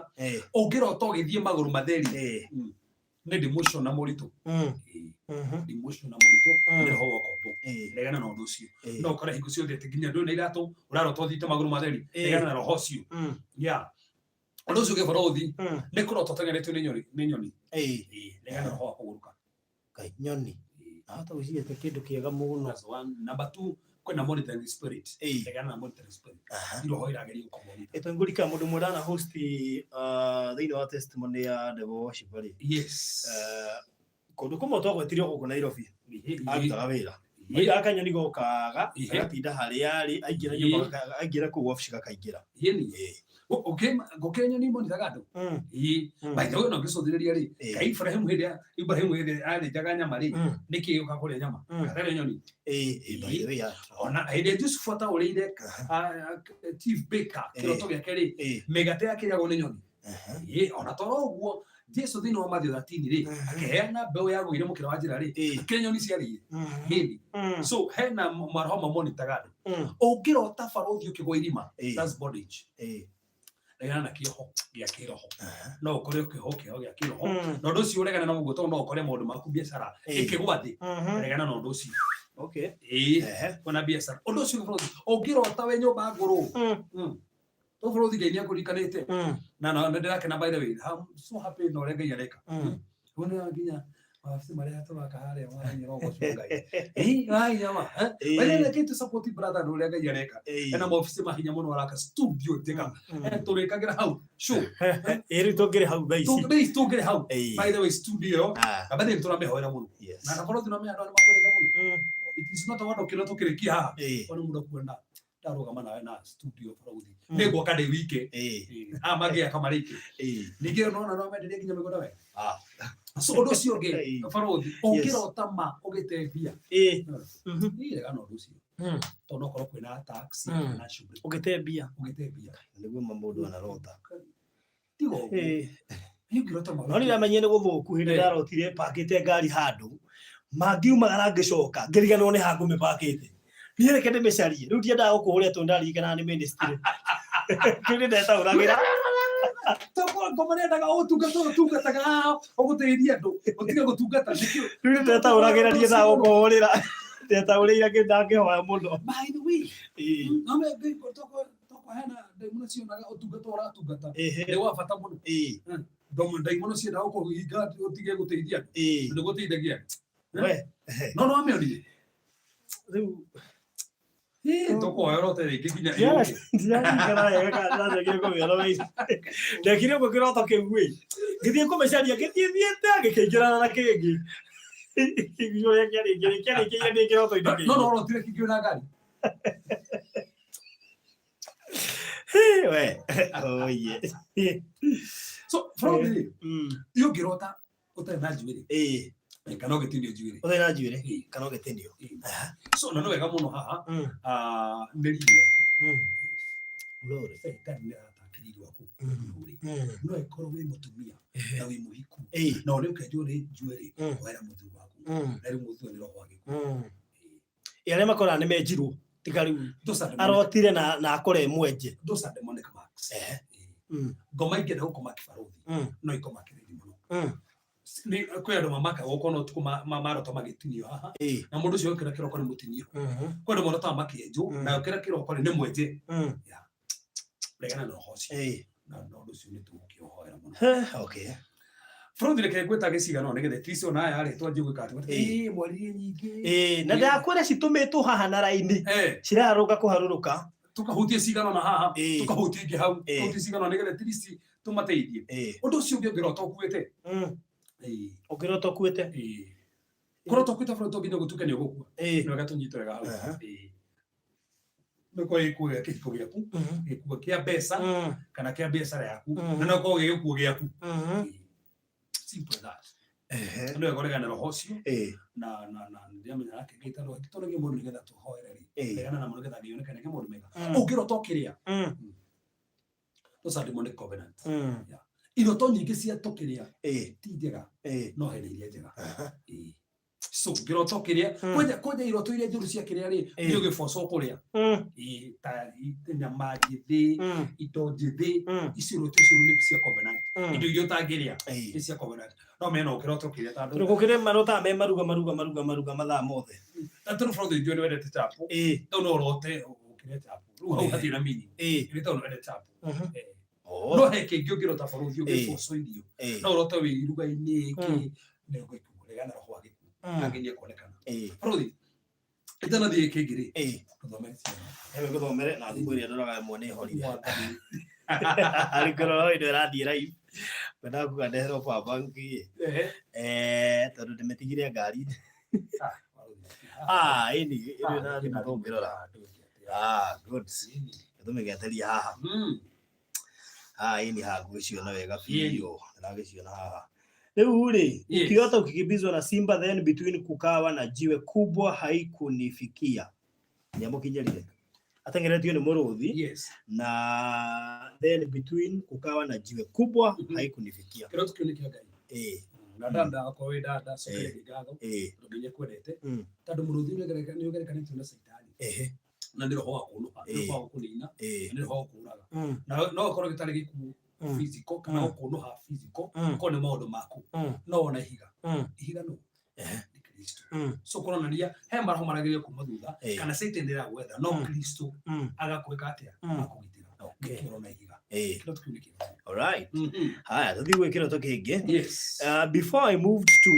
ungirota ugithie maguru matheri ni demotion na muritu demotion na muritu ni roho wakombo regana na undu ucio no ukora hingo ciothe tinginya ndu na iratu urarota uthite maguru matheri regana na roho ucio undu ucio giboro uthi ni kurota utengeretio ni nyoni regana na roho wa kuguruka kai nyoni hata uciete kindu kiega muno. Number 2 kwena monitoring spirit regana na monitoring spirit iroho irageria ukomoni eto ngurika mundu mwendana host thiini wa testimony ya Devil Worship bari kundu kumwe twagwetirio guku Nairobi arutaga wira wira akanyoni gokaga agatinda haria ari aingira nyumba aingira ku office gakaingira gokenya ni moni tagando by the way no ngicothiriria ri kai Ibrahim hede ari jaga nyama ri niki uka kule nyama katare nyoni by the way ona hede Jusufuata urire Chief Baker kiroto gya keri megate yake yago ni nyoni ona toro uguo Jesu thini wa Matthew 13 ri akeheana mbeu ya guire mukira wa njira ri kenyoni ciari hindi so hena marhoma moni tagando ungirota barothi ukigwa irima that's bondage regana na kiho gya kiroho no ukore kiho gya kiroho no ndu cio regana na muguto no ukore maundu maku biashara ikigwa thi regana na ndu cio kuna biashara ndu cio barothi ungirota we nyumba nguru to barothi ngai akurikanite na ndirakena by the way I'm so happy no rega yareka wona nginya afisi maria tawaka hare mwana nyirongo cungai ai nyama wale kitu support brother no rega yareka ena ofisi mahinya muno araka studio teka turekagira hau show eri togere hau baisi togere hau by the way studio abade turambe hoera muno na nakoro tunamea ndo makoreka muno it is not about kiloto kirekia wano mundo kwenda tarugama nawe na studio farauthi nego kade wike amage akamarike nigero no no mendele kinya migona we so ndo cio ge farauthi ongirota ma ogitebia ni rega no ndo cio tono koro kwina taxi na shughuli ogitebia niguo mamundu anarota tigo ngirota ma no ni amenye ni guthuku hindi ndarotire pakite ngari handu mangiumagara ngicoka ngiriganwo ni hangu me pakite ni reke ndemecarie riu ndienda gukuhuria to ndarikana ni ministry kiri ndeta uragira toko ngomane ndaga utungataga uguteithia ndu utiga gutungata nikio riu ndeta uragira ndienda gukuhurira ndeta urira kindangihoya muno by the way no me toko hena ndaimuno cio naga utungata uratungata ni wa bata muno ndomo ndaimuno cio ndaga kuhinga utige guteithia ndu guteithagia we no ameonire riu toko yorote riki kinya ndia ngara ya kana ndia ko yoro weis ndekire ko kirota kegui ngithie kumecaria ngithiete ngikingirana na kingi igio ya kiari ni kirota inde no tire kigio na ngari we oh yes so from the yo kirota utena juire kana ugetindio juire uthena juire kana ugetindio so no wega muno haha nderiri waku lore setani atakiriri waku no ikoro we mutumia na we muhiku na uri ukenjwo ni juire wera muthu waku na ri muthu ni roho waku yale makora ni menjirwo tikari arotire na akore mwenje dosa demonic marks ngoma ingena gukoma kibaruthi no ikoma kiriri muno ni kwe ndo mamaka gokono tuko maroto magitinio haha na mundu cio kira kiroko ni mutinio kwe ndo maroto makienjo na kira kiroko ni mwenje ya regana no hoci na ndo cio ni tukiohoera muno okay from the kweta giciga no nigete ticio na ya retwa njugu kati mwari nyingi na ndakwira citumitwo haha na raini ciraruga kuharuruka tukahutie cigano na haha tukahutie ngi hau tukahutie cigano nigete tirici tumateithie undu cio ngirota ukuite ukirota kuete kurota kuita froto ginya gutukania gukua no gatunyitorega hau niko ikuya kiko gyaku ikuya kia pesa kana kia biashara yaku na nako gikuya gyaku simple that ndio gorega na roho cio na ndio menya yake gitaro kitoroge mundu nigetha tuhoereri egana na mundu getha gionekane ke mundu mega ukirota ukiria those are demonic covenant iroto nyingi cia tukiria ti njega no hene iria njega so giroto kiria koja iroto iria njuru cia kiria ri ndio giboco kuria ta nyama jithi indo jithi iroto icio ni cia covenant indo irio tangiria ni cia covenant no mena giroto kiria tandu rugukire marota me maruga mathaa mothe tandu frothe ndio ni wendete chapo no rote ukire chapo ruga hati na mini ni tandu wendete chapo no heke ngio girota faruthi giboco irio no rote wi iruga-ini ki ne gikuregana roho wa giku angenia kuonekana faruthi itana thie kingiri guthomere na thimũ ĩrĩa ndoraga ĩmwe nĩ horire arĩ ngorora indo ĩrathiĩ live kwenda kuga ndeherwo kwa banki tondũ ndĩmĩtigire ngari ĩni na thimũ tũngĩrora good tũmĩgeteria haha ĩni ngwĩciona wega biũ ndagĩciona haha rĩu rĩ ukiota ukikimbizwa na simba then between kukawa na jiwe kubwa haikunifikia nyamukinyerie atengeretio ni muruthi na then between kukawa na jiwe kubwa haikunifikia kero tukionekea Ngai na danda kwa we dada sokere bigatho nginya kwendete tondu muruthi ni ugerekanĩtio na Saitani na ndiro ho akunuha ndiro ho kunina ndiro ho kuraga na no korwo gitari gikuo physical kana ukunuha physical ko ni maundu maku no ona ihiga no ni Kristo so kuronania he maraho marageria kuma thutha kana Satan ndira gwetha no Kristo agakweka atia akugitira kirona ihiga kilo tukinikira all right haya tuthiwe kiroto kingi before I moved to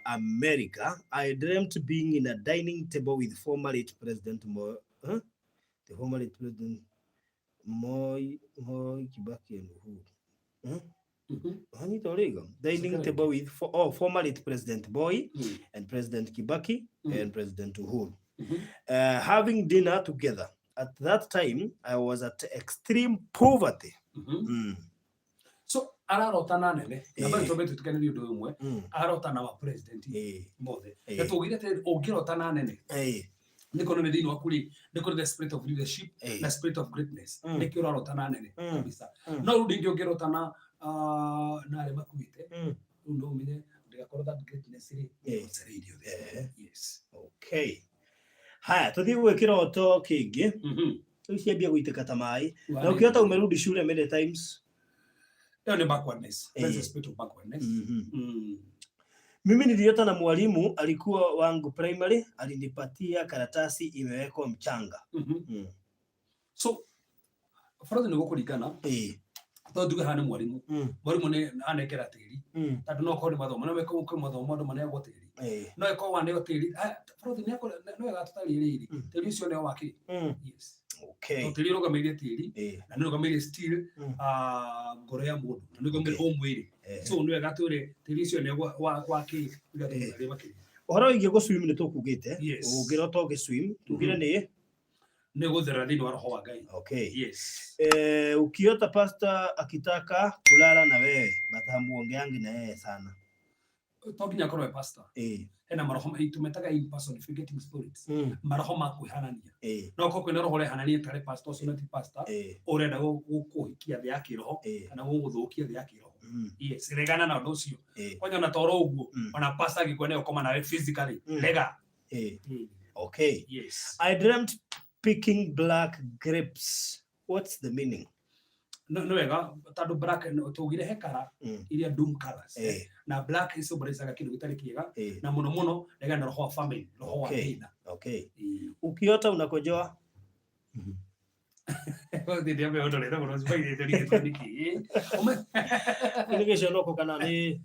America I dreamt being in a dining table with former late President the former late President Moi Kibaki and Uhuru. Dining table with former late President Moi and President Kibaki and President Uhuru. Having dinner together. At that time, I was at extreme poverty. So, ararota na nene na bali tobetu tukane ni undu umwe ararota na wa president mothe etugire te ungirota na nene niko no medini wakuri niko the spirit of leadership the spirit of greatness niko rarota na nene kabisa no rudi ndio ngirota na ale makuite undu umire ndigakorwo that greatness ri radio yes okay haya tuthie gwikira oto kingi tuciambia guiteka ta mai na ukiota umerudi shule many times ni backwardness that's the spirit of backwardness mimi niliota na mwalimu alikuwa wangu primary alinipatia karatasi imewekwa mchanga so further niko kuligana tondu hana mwalimu ne anekera tiri tondu no ko ni mathomo na weko ko mathomo ndo mane agwo tiri no eko wane o tiri further ne ko no gatutari riri tiri ucio ne waki yes okay tiri rogameire tiri na no rogameire steel ngoro ya mundu na no rogameire omwiri so no gature tiri ucio ne waki igatumire baki uhoro ingi go swim ni tukugite ungirota ugiswim tugire ni guthera thini wa roho wa Ngai okay yes ukiota pastor akitaka kulala na wewe batamuongeangi na yeye sana toginya korwe pastor ena maroho itumetaga impersonificating spirits maroho makuhanania no ko kwina roho le hanania tare pastor so not pastor urenda gukuhikia thia ya kiroho kana guguthukia thia ya kiroho yes regana na undu ucio kwanya na toro uguo ona pastor gikwene ukoma na physically lega okay yes I dreamt picking black grapes. What's the meaning? No wega tadu black tugire hekara iria doom colors na black is symbolizing kindu gitari kiega na muno lega na roho wa family roho wa dina okay ukiota unakojoa ndio ndio ndio ndio ndio ndio ndio ndio noko kana ni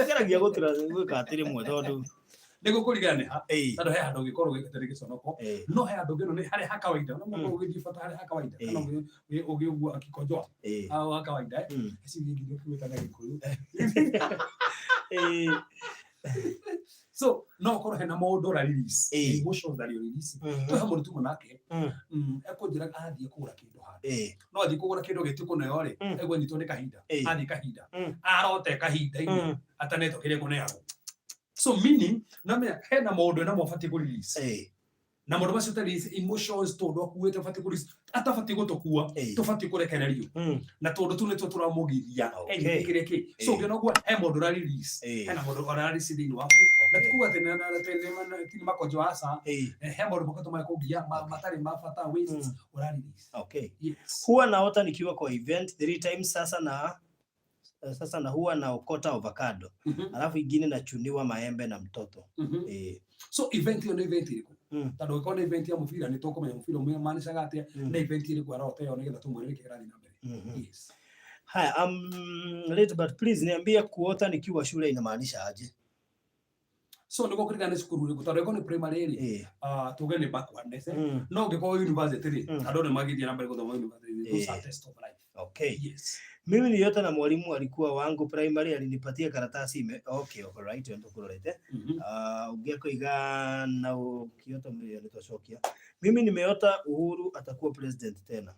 geragia gutira gwika atiri mwe tondu nego kurigane tondu he handu gikorwo gitari giconoko no he handu ngino ni hari ha kawaida no mundu ugithifata hari ha kawaida kana ugiugua akikojoa au ha kawaida eci ngindo kiweta na gikuyu so no korwo he na maundu ra release emotions that you release to ha mundu munake ekunjira athie kugura kindu handi no athie kugura kindu gitiko nayo ri egwe nyitwo ni kahinda athie kahinda arote kahinda ataneto kire kuneago so meaning na me hena maundu na mofati ku release na mundu macio tari emotions tondu akuite fati kuri atafati gutokua tufati kurekererio na tondu tu nitwo turamugithia enyikire ki so ngena gwa he mundu ra release he na mundu ora release thini waku na tukuga tena na tini makonjo asa he mundu makato makugia matari mafata waste ora release. Yes, huwa naota nikiwa kwa event 3 times sasa na huwa naokota avocado alafu ingine nachuniwa maembe na mtoto. So event yo ni event iriku tando ko ni event ya mufira ni toko menya mufira mwe manisha gate na event iriku arota yo nigetha tumwere kirathi na mbere. Yes. Haya, late but please niambie kuota nikiwa shule inamaanisha aje? So niko kurigana cukuru iriku tando ko ni primary ri tuge ni backwardness no ngeko university ri ando ni magithia na mbere guthoma university to start test of life. Yes. Mimi niliota na mwalimu alikuwa wangu primary, alinipatia karatasi alright ndio kurorete ungeko igana ukiota mimi nitoshokia. Mimi nimeota Uhuru atakuwa president tena.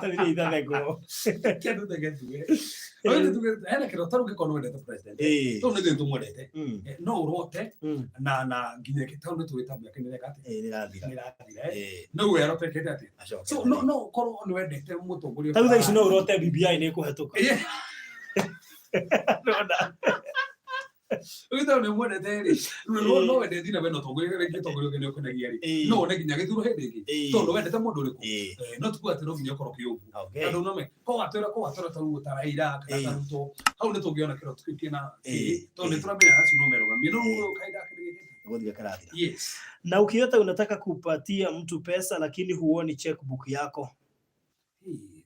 Ndio idagego kendo tegetuwe oyo tuge era kero taruke kono wende president to ne dento modete no urote na nginya kitaune tuwetambia kinere kate nirathira no wero pekete ati so no koro no wendete mutongoria tauza ici no urote BBI ne kuhatuka Uita ne modete ri no wende dina beno tongoria rege tongoria kene okenagia ri no ne nginya githuro hedegi to no wendete mundu riku no tukwate no nginya koroki ugu ando no me ko atora taru taraira kana taruto hau ne tungiona kiro tukina to ne turamenya hasi no mero gamino kaida ngodia karathira. Yes. Na ukiota unataka kupatia mtu pesa lakini huoni checkbook yako,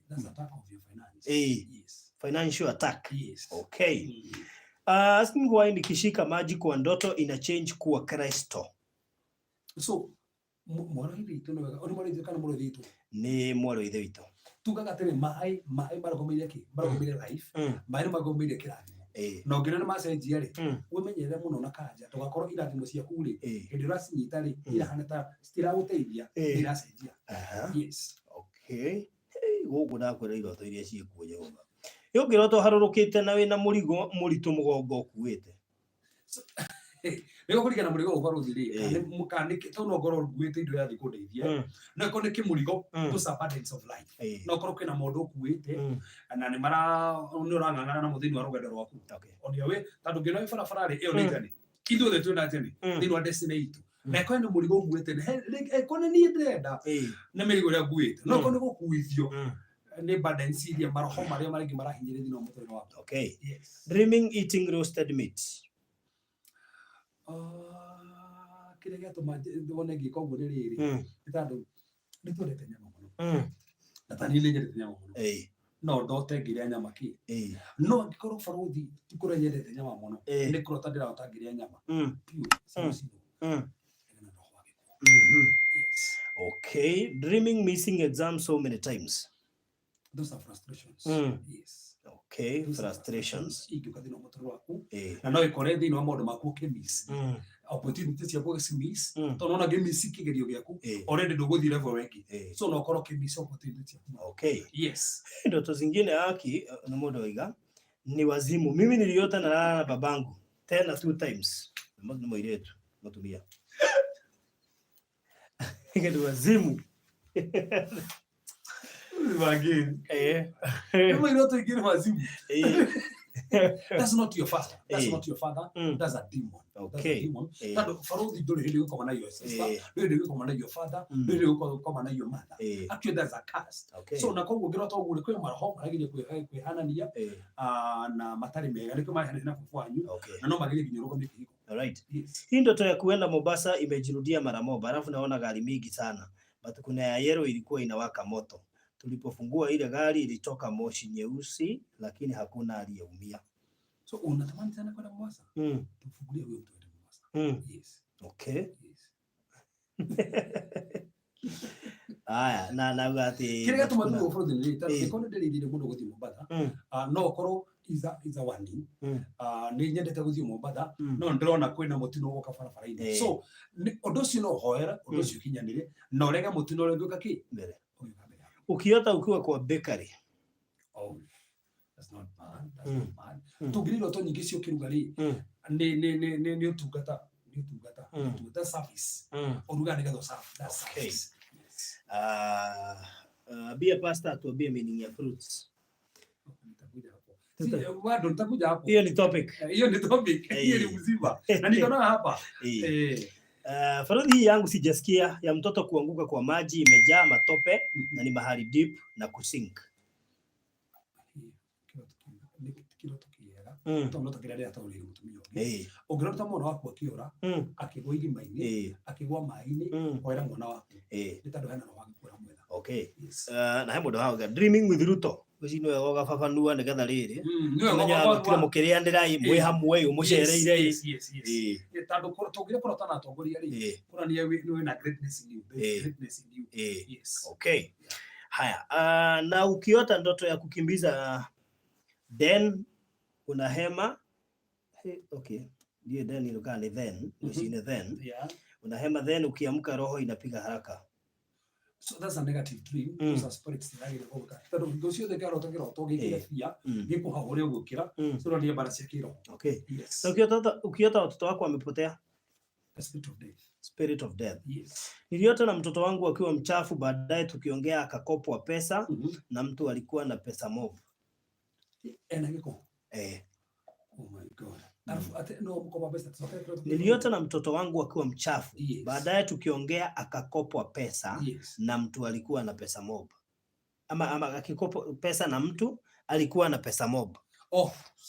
that's attack of your finance. Yes, financial attack. Yes. Asking why nikishika maji kwa ndoto ina change kuwa Kristo. So mwana hivi tunaga oni mwana kana mwana hivi ni mwana hivi vitu tukaga tele mai baragomeire ki baragomeire life mai magomeire kirathi no ngire na message yari umenyere muno na kanja tugakorwo irathimo cia kuri hindi rasinyita ri ira haneta stira guteithia ira cenjia. Yes. Gogo na kwera iroto iria ciekuo Jehova yo ngiroto harurukite na wina murigo muritu mugongo kuite Niko kurigana murigo ukoro thiri kandi mukanike to no ngoro nguite indo ya thiku ndeithia no ko niki murigo to substance of life no koro kina mundu kuite na ni mara urangangana na muthini wa rugendo rwaku onio we tandu ngino ifara farari iyo ni jani kidu the tuna jani thini wa destiny itu na ko ni murigo nguite ko ni ndenda na mirigo ya nguite no ko ni gukuithio ni balance ya maroho maria maringi marahinyire thini wa muthini waku. Yes. Dreaming eating roasted meat. Kile gato maone giko guo riri itandu nitwendete nyama muno na tani ile nyendete nyama muno no ndote ngiria nyama ki no ngikoro faruthi tikura nyendete nyama muno ni kurota ndira utangiria nyama Yes. Dreaming missing exams so many times. Those are frustrations. Yes. Frustrations. Ikukadino motoro waku na no ikore thini wa maundu maku miss opportunities ya kuga miss to no na game miss kigerio giaku already nduguthi level wengi so no koro miss opportunity yaku. Yes. Ndoto zingine haki na mundu waiga ni wazimu. Mimi niliota nalala na babangu tena 2 times ni mwiretu mutumia ni wazimu again. That's not your father. That's not your father. That's a demon. That's a demon. Tado faruthi nduri hili uko mana your sister, nduri uko mana your father, nduri uko mana your mother. Actually that's a curse. So na kongo ngirota ugure kwa maroho maragire kwihanania na matari mega niko mahana na kufwanyu na no magire ginyorogo mikiko. Alright. Hii ndoto ya kuenda Mombasa imejirudia mara moja. Alafu naona gari mingi sana. But kuna ya yellow ilikuwa inawaka moto. Tulipofungua ile gari ilitoka moshi nyeusi lakini hakuna aliyeumia. So unatamani sana kwenda Mombasa? Tufungulie huyo mtu Mombasa. Yes. Yes. Aya na ugati kile gato madu ofro de lita ikono de lidi mundo guthi Mombasa no koro is a warning ni nyendete guthi Mombasa no ndrona kwina mutino goka barabara-ini so odocio no hoera odocio kinyanire no rega mutino rego kaki mbere ukiota ukiwa kwa bakery. That's not bad. That's not bad. Tugiriro to nyingi cio kirugari ni utungata service oruga ni gatho service. Bia pasta tuambie meaning ya fruits. Nitakuja hapo. Hiyo ni topic. Hiyo ni mzima. Na niko na hapa. Faradhi hii yangu sijasikia ya mtoto kuanguka kwa maji imejaa matope na ni mahali deep na kusink. Tono tukirare atawuri mutumio. Ongirota mwana waku akiora akigwa irima-ini akigwa mai-ini oera mwana waku. Nitando hena no wagikura mwega. Okay. Na he mundu hauga dreaming with Ruto. Uci niwe goga babanua ni getha riri. Niwe goga kira mukiria ndirai mwe hamwe umucereire. Tando tugire porota na atongoria ri. Kuna niwe na greatness in you. Greatness in you. Yes. Okay. Haya. Na ukiota ndoto ya kukimbiza then una hema. Okay. Ndio then iluka ni then. Uci ni then. Una hema then ukiamka roho inapiga haraka. So that's a negative dream. Those are spirits that are over. Tado ndocio de garo tokero togikira fia niko hahore ugukira so ndio bara cia kiro. Okay. Yes. So ukiota watoto wako wamepotea. The spirit of death. Spirit of death. Yes. Niliota na mtoto wangu akiwa mchafu, baadaye tukiongea akakopwa pesa na mtu alikuwa na pesa mob. Enagiko. Oh my God. Niliota na mtoto wangu akiwa mchafu. Baadaye tukiongea akakopwa pesa na mtu alikuwa na pesa mob. Ama akikopwa pesa na mtu alikuwa na pesa mob.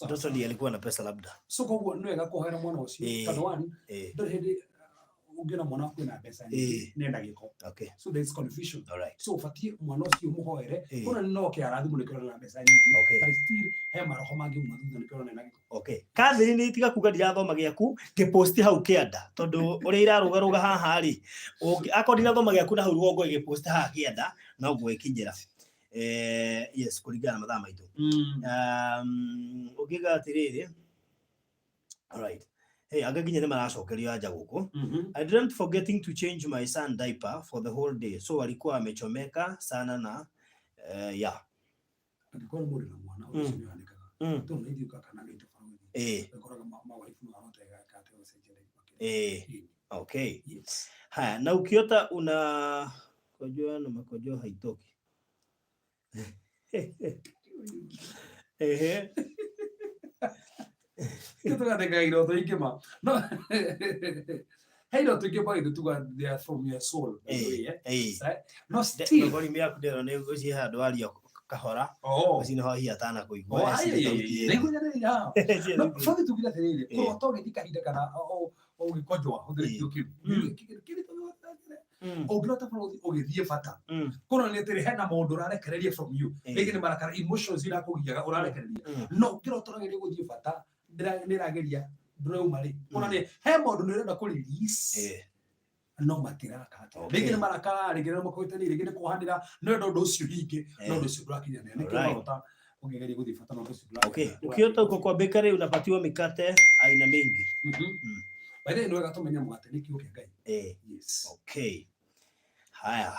Mtoto ndiye alikuwa na pesa labda. So kwa nwe gakohera mwana ucio kadwani ndore hindi ungena mwana waku na pesa ni nenda giko. Okay. So there is confusion. All right. So fatie mwana ucio muhoere kuna no ke arathi munekera na pesa nyingi. But still he maroho mangi mwathutha nikora nenda giko. Okay. Kathiri ni tiga kuga ndirathoma giaku ngiposti hau kianda tondu uri irarugaruga haha ri akodi ndathoma giaku na hau rugongo igiposti haha kianda no gwekinyira. Yes, kuringana na mathaa maitu. Ukiga atiriri. All right. Hey, agaginya nimaracokerio anja guku. I dreamt forgetting to change my son diaper for the whole day. So alikuwa amechomeka sana na yeah. Alikuwa muri na mwana ucio andikaga. Tono hiyo kana ndio tofauti. Ekoraga mama waifu na anote kate osejele. Okay. Yes. Haya, na ukiota una kojoa na makojoa haitoki. Kitu kadeka iroto ikema. No. Hey, no, to give away the two they are from your soul. No, still. No, gori miaku ndero ni uci handu ali kahora. Uci ni ho hi atana kuigwa. No, fadi tugira terere. Ko toge dikahinda kana o gikojoa. Hudire kiri Ogrota from ogithie bata. Kono ni tere hena mundu urarekereria from you. Rigi ni marakara emotions ira kugiaga urarekereria. No kirota ragi guthie bata ndirageria ndiraumari. Kono ni he mundu ni renda ku release. No matiraka hata. Rigi ni marakara rigi ni makoitani rigi ni kuhandira no ndo ucio hingi no ndo ucio ndurakinya ne. Kirota ugegeria guthie bata no ndo ucio ndurakinya. Okay. Ukiota uko kwa bakery unapatiwa mikate aina mingi. Baadaye ndio gatumenya mwate ni kiuke Ngai. Yes. Okay. Haya,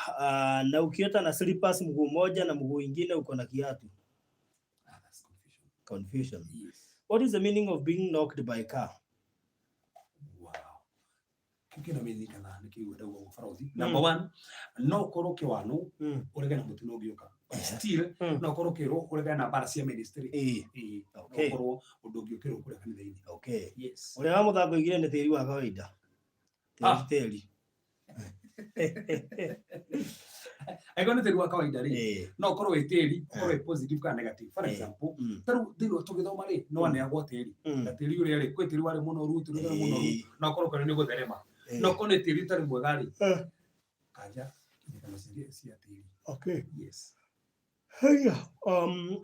na ukiota na slippers mguu moja na mguu mwingine uko na kiatu. That's confusion. Yes. What is the meaning of being knocked by a car? Wow. Kikina meaning kana nikiwa dawo Farothi. Number 1, no koroke wanu urega na mutu no gioka. Still no koroke ro urega na bara cia ministry. Okay. Koro udogio kero kule kanitha-ini. Okay. Yes. Ule wa muthango igire ni tiri wa kawaida. Tiri. Ego ni tiri wa kawaida ri. No koro we tiri, koro positive kana negative. For example, taru ndiro tugithoma ri no ane agwo tiri. Na tiri uri ri kwe tiri wari muno rutu ri muno. No koro kana ni gutherema. No kone tiri tari mwega ri. Kanja ni kana cia tiri. Okay. Yes. Hey,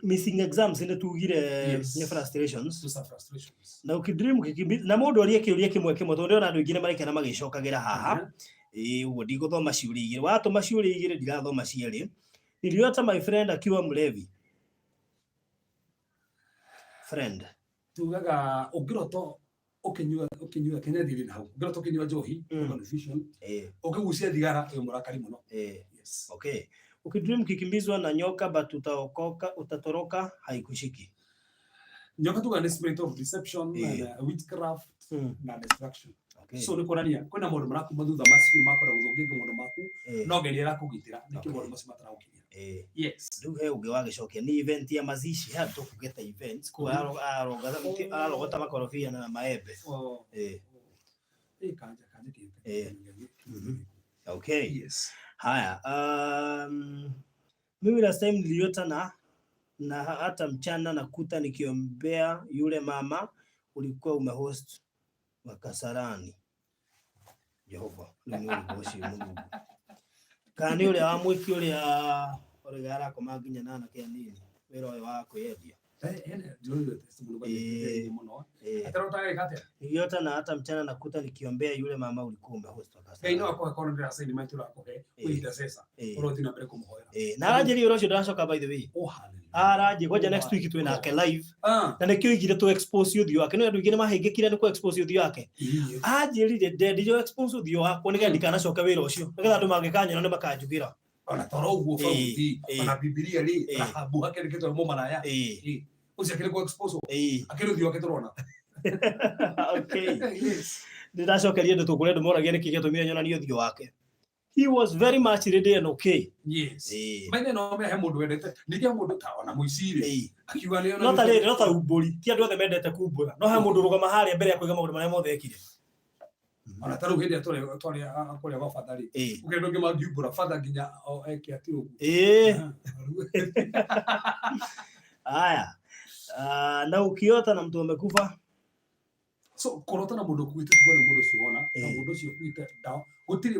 missing exams ine tugire ni frustrations. Those are frustrations. Na ukidream kikimbi na mundu orie kiuria kimwe tondu ona andu ingine marekana magicokagira haha. Ugo ndiguthoma ciuria igire. Watuma ciuria igire ndirathoma cieri. Niliota my friend akiwa mlevi. Friend. Tugaga ugiroto ukinyua Kenya dili na hau. Ugiroto ukinyua njohi, confusion. Ukigucia thigara murakari muno. Yes. Okay. Ukidream kikimbizwa na nyoka but utatoroka haikushiki. nyoka tuga ni spirit of deception na witchcraft na destruction. So ni korania kwena mundu marakuma thutha macio makora guthunginga mundu maku no geria rakugitira niki mundu macio mataragukiria. Yes, ndu he unge wagicokia ni event ya mazishi ha to kugeta events kwa arogota makorofia na maembe. Kanja okay, yes. Haya, mimi last time niliota na hata mchana nakuta nikiombea yule mama ulikuwa umehost wa Kasarani. Jehova ni uliboshi Mungu kani ule amwiki ule ore gara ko maginya nana ke nini wero wako yedia niliota na hata mchana nakuta nikiombea yule mama ulikuwa umehost wa Kasarani. Na ajili yoro shodacoka by the way. Araje goja next week twina nake live na nikio igire to expose you wake no andu igire mahingikire ni ku expose you wake ajili dead yo expose you wako ni gendi kana coka wira ucio nigetha andu mangikanya no makanjugira ona toro uguo fauti ona Biblia ri rahabu hake riketwa mo maraya ucio akire ku expose akire thio wake turona. Okay, yes, ndiracokeria ndu tukure ndu moragia ni kigetumia nyona ni thio wake. He was very much ready and okay. Yes. Maine no me he mundu wendete nikia mundu ta ona muicire akiwa leo no ta uburi ti andu othe mendete kumbura no he mundu rugama haria mbere ya kuiga maundu maria mothe ekire ona taru hindi atore akuria kwa fadhali ukendo ngima giubura fadha ginya eke atiru haya na ukiota na mtu amekufa. So korota na mundu kuite tukore mundu siona na mundu cio kuite dawa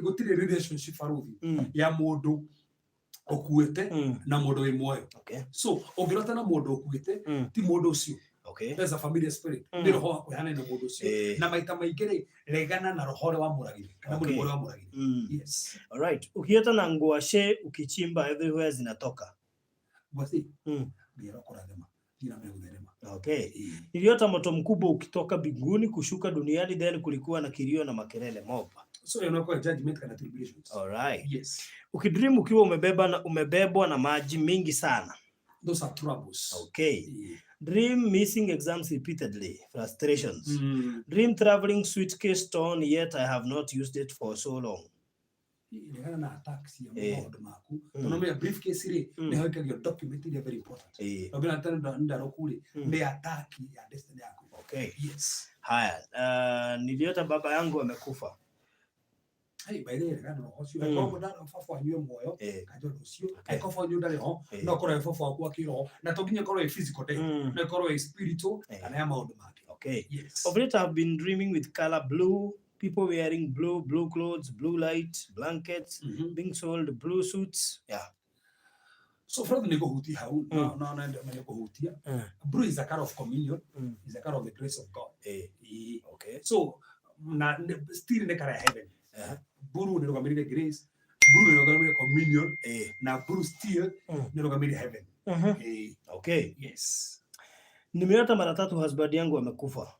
gutire relationship faruthi ya mundu okuite na mundu wi moyo. So ongirota na mundu okuite ti mundu cio. There's a familiar spirit ni roho wako yana na mundu cio na maita maigire regana na roho wa muragiri kana mundu wa muragiri. Yes, all right. Ukiota na ngwashe ukichimba everywhere zinatoka basi bira kuradema jina megudherema. Okay. Niliota moto mkubwa ukitoka binguni kushuka duniani, then kulikuwa na kilio na makelele mopa. So inakuwa judgment kana tribulations. All right. Yes. Ukidream ukiwa umebebwa na maji mingi sana. Those are troubles. Okay. Dream missing exams repeatedly, frustrations. Dream traveling suitcase torn, yet I have not used it for so long. Ilingana na attacks ya maundu maku tunomea briefcase ri ni hawekaga document ile very important nobina tanda ndaro kule ni attack ya destiny yako. Okay, yes. Haya, niliota baba yangu amekufa. Hey, by the way, kana no hocio ko ndaro fafo anyo moyo kajo hocio ko fo nyu ndare ho no koro fafo akwa kiro na to ginya koro physical day na koro spiritual kana ya maundu make. Okay, yes. Of late I have been dreaming with color blue, people wearing blue clothes, blue light, blankets, being sold blue suits. Yeah. So from the negohuti how no negohutia. Blue is a color of communion, is a color of the grace of God. Okay. So na still in the color heaven. Blue ni logamiri grace, blue ni logamiri communion, na blue still ni logamiri heaven. Okay. Yes. Nimeota mara 3 husband yangu amekufa.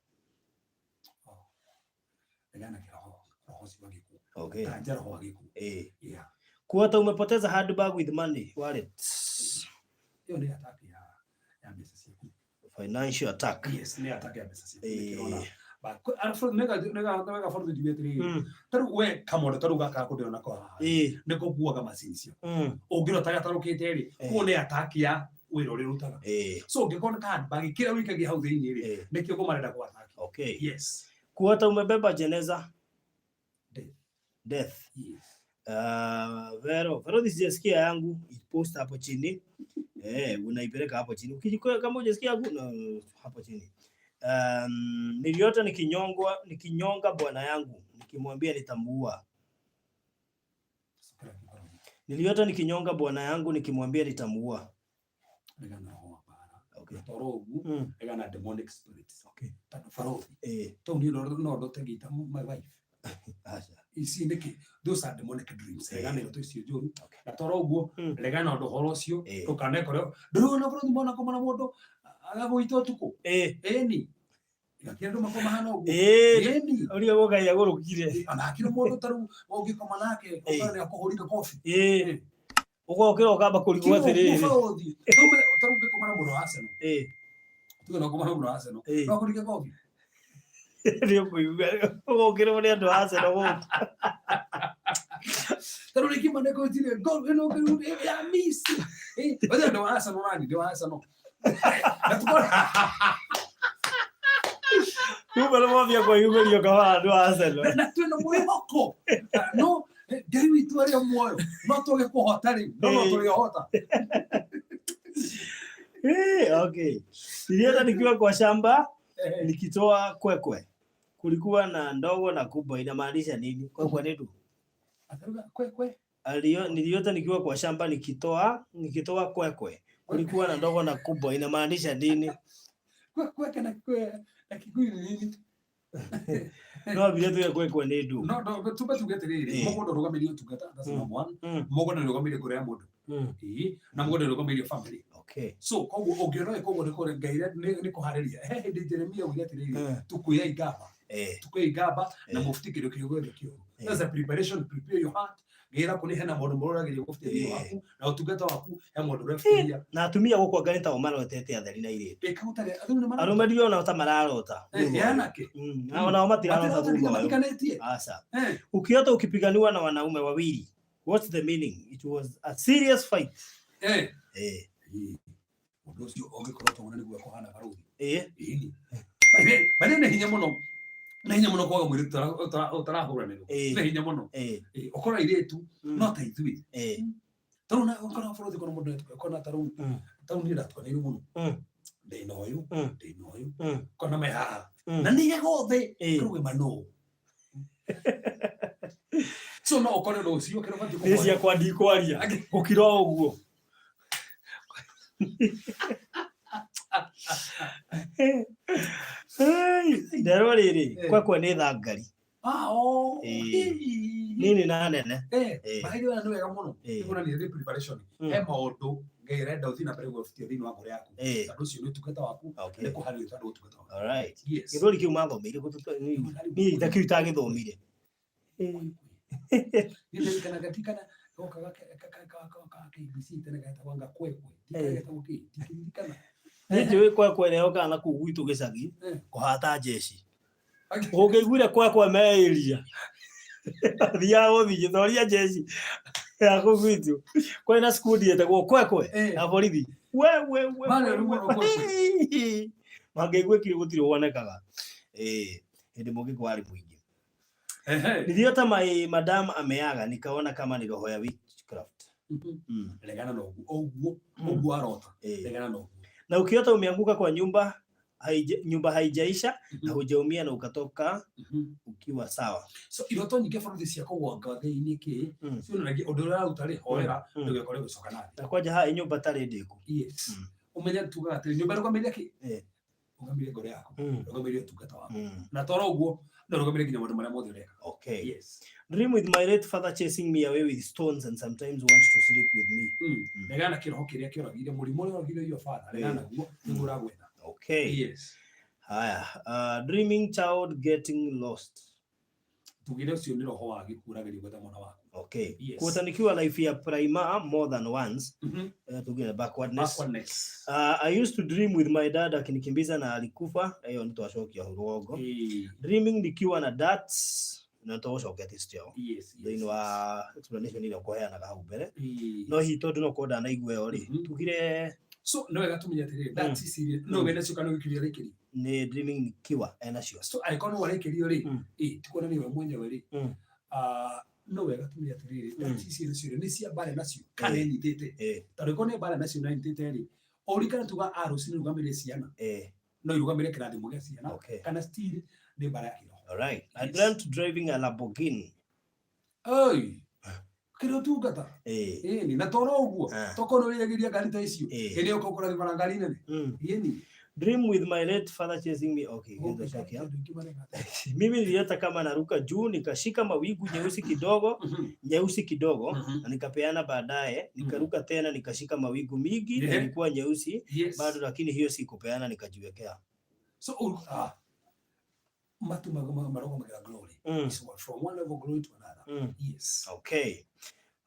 Okay. Yeah. Kuota umepoteza handbag with money, wallet. Hiyo ni attack ya business yako. Financial attack. Yes, ni attack ya business yako. Ba alfred nega for the debate. Taru we kamodo taru ga ka kudira na kwa. Neko kuwa kama sinisi. Ogiro taga taru kiteri. Ko ni attack ya wiro rirutaga. So ngikona handbag kila wiki gi hau thini ri. Nikio kumarenda kwa attack. Okay. Yes. Kuota umebeba jeneza. Death. Yes. Vero sijasikia yangu post hapo chini. Unaipeleka hapo chini. Ukijikoa kama hujasikia yangu hapo chini. Niliota nikinyonga bwana yangu, nikimwambia nitamuua. Niliota nikinyonga bwana yangu nikimwambia nitamuua. Okay. Torogu egana demonic spirits. Okay. Tano to ni no tegita my wife. Isi ndiki those are demonic dreams. Egana no to isi joru. Na torogu legana ndo horocio to kane kore. Ndoro na bro mbona koma na modo agago itotuko. Ni yakiendo makoma hano ugo. Ni uri woga ya gorokire. Ana kiro modo taru ogi koma nake okane akohorika coffee. Ugo kiro kaba kurigwa thiri. Taru ke koma na modo Arsenal. Tu no kuma no Arsenal. No kurike kofi. Ndio kuigua. Ogero wale ndo Arsenal wote. Taro ni kimane ko tire gol no ko ya miss. Wale ndo Arsenal nani? Ndio Arsenal. Kumbe lo vya kwa yugo hiyo kama ndo Arsenal. Na tu no mwehoko. No, David tu ari moyo. No toge kuhota ri. No toge hota. Okay. Nilienda nikiwa kwa shamba nikitoa kwekwe. Kulikuwa na ndogo na kubwa, inamaanisha nini? Kwekwe ni tu. Kwekwe. Niliota nikiwa kwa shamba nikitoa kwekwe. Kulikuwa na ndogo na kubwa, inamaanisha nini? Kwekwe na Kikuyu ni nini? No biletu ya kwekwe ni tu. No, tuba tugeterere. Mogo ndo rugamirio tugata, that's number one. Mogo ndo rugamirio kurea mundu. Na mogo ndo rugamirio family. Okay. So koguo ongiona koguo ni kore ngaire ni kuhariria hindi Jeremia ugeterere tukuya igaba. Tukuya igaba na mufti kido kiyo kio. That's a preparation, prepare your heart. Gira kuni hena mundu mururagirio kufti waku na utugata waku he mundu refuria na atumia guko nganita umaro tete atheri na ire ekutare athuri arume dio na utamararota yanake na matirarota thugo asa ukiota ukipiganiwa na wanaume wawili, what's the meaning? It was a serious fight. Ndio sio ongekorota mwana niguo kohana karudi bane hinya muno na hinya muno kwa mwiri utarahura nero na hinya muno ukora iretu no ta ithui taruna ukora borothi kono mundu kona taru ni ratwa ni muno ndino uyu kona meha na ni gothe kuruge mano so no ukore no cio kero bati ko cia kwa ndi kwaria ukira uguo Ndero riri kwekwe ni thangari. Nini na nene. Mahiri wana ni wega muno. Kuna ni preparation. He maundu ngeirenda uthina mbere gufitio thini wa ngore yaku. Tandu cio ni tugeta waku ni kuhario tandu tugeta waku. All right. Githuri kiu mathomire ni itakiu ta githomire. Ni kana gatikana okaga KBC tena gata wanga kwekwe. Tikageta uki tikirikana. Nijui kwekwe leo kana kugwitu gicagi kuhata jeshi. Ukiguire kwekwe meiria. Thia uthije thoria jeshi. Ya kugwitu. Kwena skudi etagwo kwekwe na borithi. We. Mane rumo kwekwe. Magegwe kiri gutiri wonekaga. Hindi mugi kwari mwingi. Niliota madam ameaga nikaona kama ni roho ya witchcraft. Legana no ogu arota. Legana no. Na ukiota umeanguka kwa nyumba haijaisha na hujaumia na ukatoka ukiwa sawa. So iroto nyingi borothi cia kugwanga thĩinĩ ki sio nagi odora utari hoera ndio kore gucoka nathi. Na kwaja ha nyumba tari ndiku. Yes. Umenya tuga ati nyumba rugamiria ki? Rugamiria ngore yako. Rugamiria tugata wako. Na toro uguo ndio rugamiria nginya maundu maria mothe ureka. Okay. Yes. Dream with my late father chasing me away with stones and sometimes wants to sleep with me. Negana kiroho kiria kioragire murimo uri oragire iyo father. Negana guo ngura gwetha. Okay. Yes. Haya, dreaming child getting lost. Tugire ucio ni roho wa gikuragiri gwetha mwana wako. Okay. Yes. Kutanikiwa life ya prima more than once. Tugire backwardness. I used to dream with my dad akinikimbiza na alikufa. Hiyo ni twashokia hurogo. Dreaming nikiwa na darts na twashokia tistio. Yes. Thini wa explanation ile ukoheana hau mbere. No hito ndu no koda na igwe ori. Tugire so no wega tumenya atiri that's serious no wena cio kana wikiria rekeri ni dreaming nikiwa ena cio so ikono wa rekeri ri tikona ni we mwenyewe ri no wega tumenya atiri that's serious ni cia bare nacio kana nyitete tariko ni bare nacio na nyitete ri orikana tuga arusi ni rugamire ciana no irugamire kirathimo gia ciana kana still ni bare yakiro. All right. I dreamt driving a Lamborghini. Oi kero tugata ni na toro uguo tokono wiregiria ngari ta icio ene ukokora thimara ngari nene yeni. Dream with my late father chasing me. Okay, ndio shakia. Mimi niliota kama naruka juu nikashika mawingu nyeusi kidogo na nikapeana baadaye nikaruka tena nikashika mawingu mingi na ilikuwa nyeusi bado lakini hiyo si kupeana nikajiwekea. So matu marogo mega glory. So from one level of glory to another. Yes. Okay.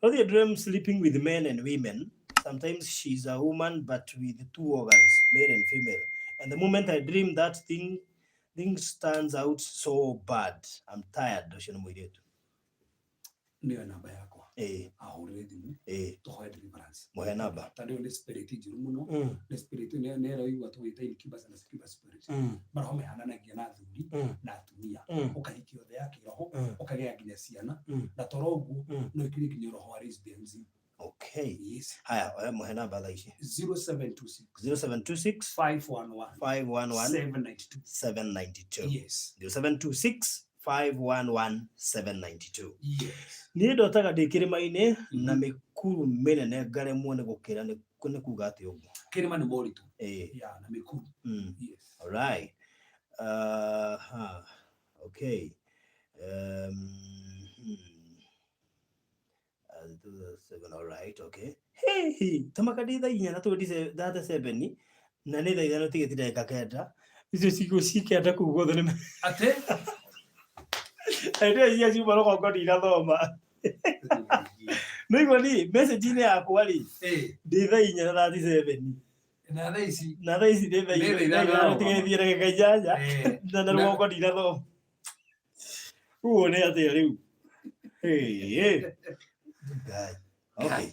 How do you dream sleeping with men and women? Sometimes she's a woman but with two organs, male and female. And And the moment I dream that things turns out so bad, I'm tired. Ucio ni mwiretu. Ndio namba yako. Ahurire thimu. Tuhoe deliverance. Mohe namba. Tando ni spirit njuru muno. Ni spirit ni era igwa tuwita incubus na succubus spirit. Mara home hananagia na thuri na atumia. Ukahiki othe yake roho, ukagea nginya ciana. Na torogu no ikiri nginya roho wa lesbians. Okay. Yes. Haya, mohe namba thaici. 0726 511 792. Yes. 0726 511 792. Yes. Ni ndotaga ndikirima-ini na mikuru minene ngaremwo ni gukira ni kuga ati uguo. Kirima ni moritu. Ya na mikuru. Yes. All right. Okay. All right, okay. Hey, tamakaditha inya na tudice that 7 na ni thaitha no tigitire kakenda. Icio cigo cikenda kugothe ni ate ndio icio ciuma no kongo ndirathoma. No igoni message ni yakwa ri ndi thaa inya na 37 na thaa ici ndi thaa inya tigithire gakajanja na kongo ndirathoma. Uo ni ate riu. Hey. Guy. Okay.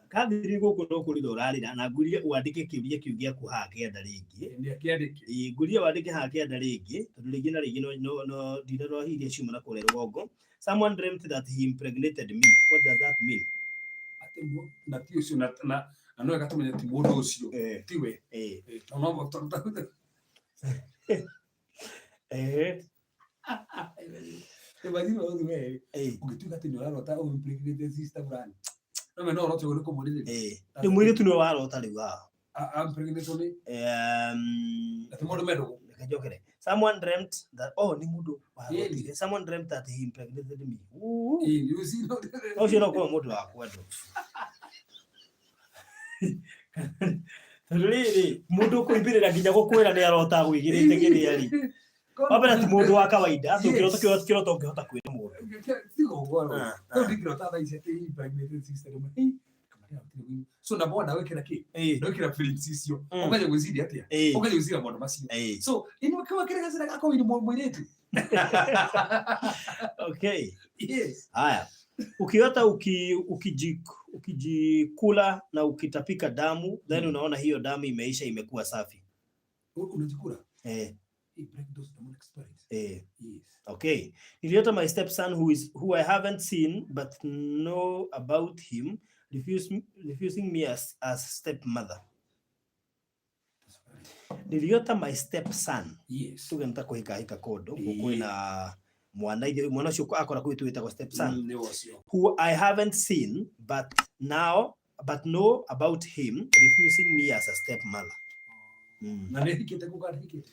Kadiri guku no kuri dorarira na ngurie uandike kiuria kiugia ku hakienda ringi ni akiandike ngurie uandike hakienda ringi tondu ringi na ringi no ndino hiria ciuma na kure rugongo. Someone dreamt that he impregnated me. What does that mean? Atemo na tio cio na no gatumenya ti mundu ucio tiwe no motorta Imagina wewe ukituka tini warota au impregnated sister brand. No me no rote ko murire. Ni mwire tu no warota riu impregnated ni ati mundu medo kajokere. Someone dreamt that ni mundu warotire. Someone dreamt that he impregnated me. You see no. Ocio no ko mundu wakwa ndo. Riri mundu kuimbirira nginya gukwira ni arota gwigirite kiria ri. Wabera ti mundu wa kawaida tukirota ungihota kwira mundu tigo ngoro no ndikirota thaa ici ati impregnated sister so na bona wekera ki no kira feelings icio ukaje gwiciria atia ukaje gwiciria maundu macio so ino kama kile gacira gako ni mwiretu. Okay. Yes. Haya, ukiota ukijikula na ukitapika damu then unaona hiyo damu imeisha imekuwa safi unajikula break those demonic spirits. Yes. Okay. Niliota my stepson who I haven't seen but know about him refusing me as stepmother. Niliota my stepson. Yes. Tugenda kuhika kodo kukwina mwana ucio akora kwitu witagwo stepson. Who I haven't seen but know about him refusing me as a stepmother. Na nihikite kukarihikite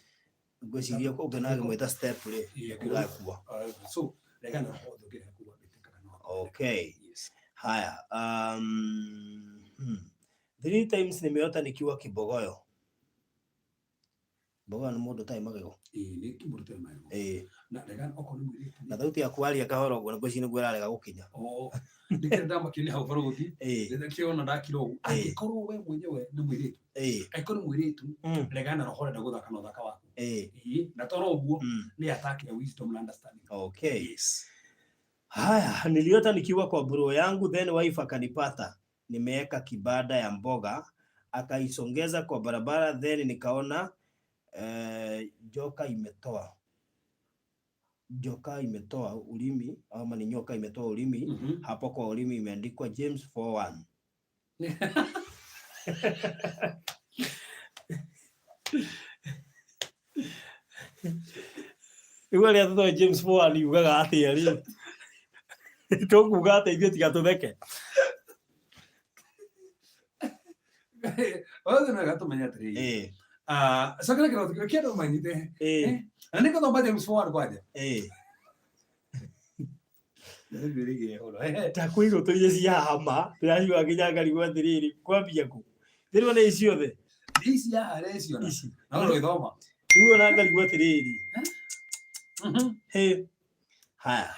gwiciria ko ngena gweta step ri kugakua. So legana hodo gera kuwa bitikana no. Okay. Yes. Haya 3 times nimeota nikiwa Kibogoyo. Boga ni mundu tai magego ni kimundu tai magego na legana oko ni mwiri na thauti ya kwaria kahoro gwo ngweci ni gwirarega gukinya ndikira ndamakini hau baruthi ndetha kiona ndakiro agikorwo we mwenyewe ni mwiritu aikoro mwiritu legana rohore na guthaka no thaka wako na toro uguo ni attack ya wisdom and understanding. Okay. Yes. Haya, niliota nikiwa kwa bro yangu then wife akanipata nimeweka kibada ya mboga akaisongeza kwa barabara then nikaona joka imetoa ulimi ama ni nyoka imetoa ulimi. Hapo kwa ulimi imeandikwa James 4:1. Iwali atoto James 4:1 yugaga atia ri tokuga ateithio tiga tutheke na gatumenya atiri sakira kiro kiado manyite aniko thomba James 4:1 kwaje ndirige horo ta kuigo tuye cia hama tirahiwa kinyanga rigwa atiriri kwambia ku ndirwo ni ciothe isi ya arecio na no ithoma riu na ngali gwa atiriri haya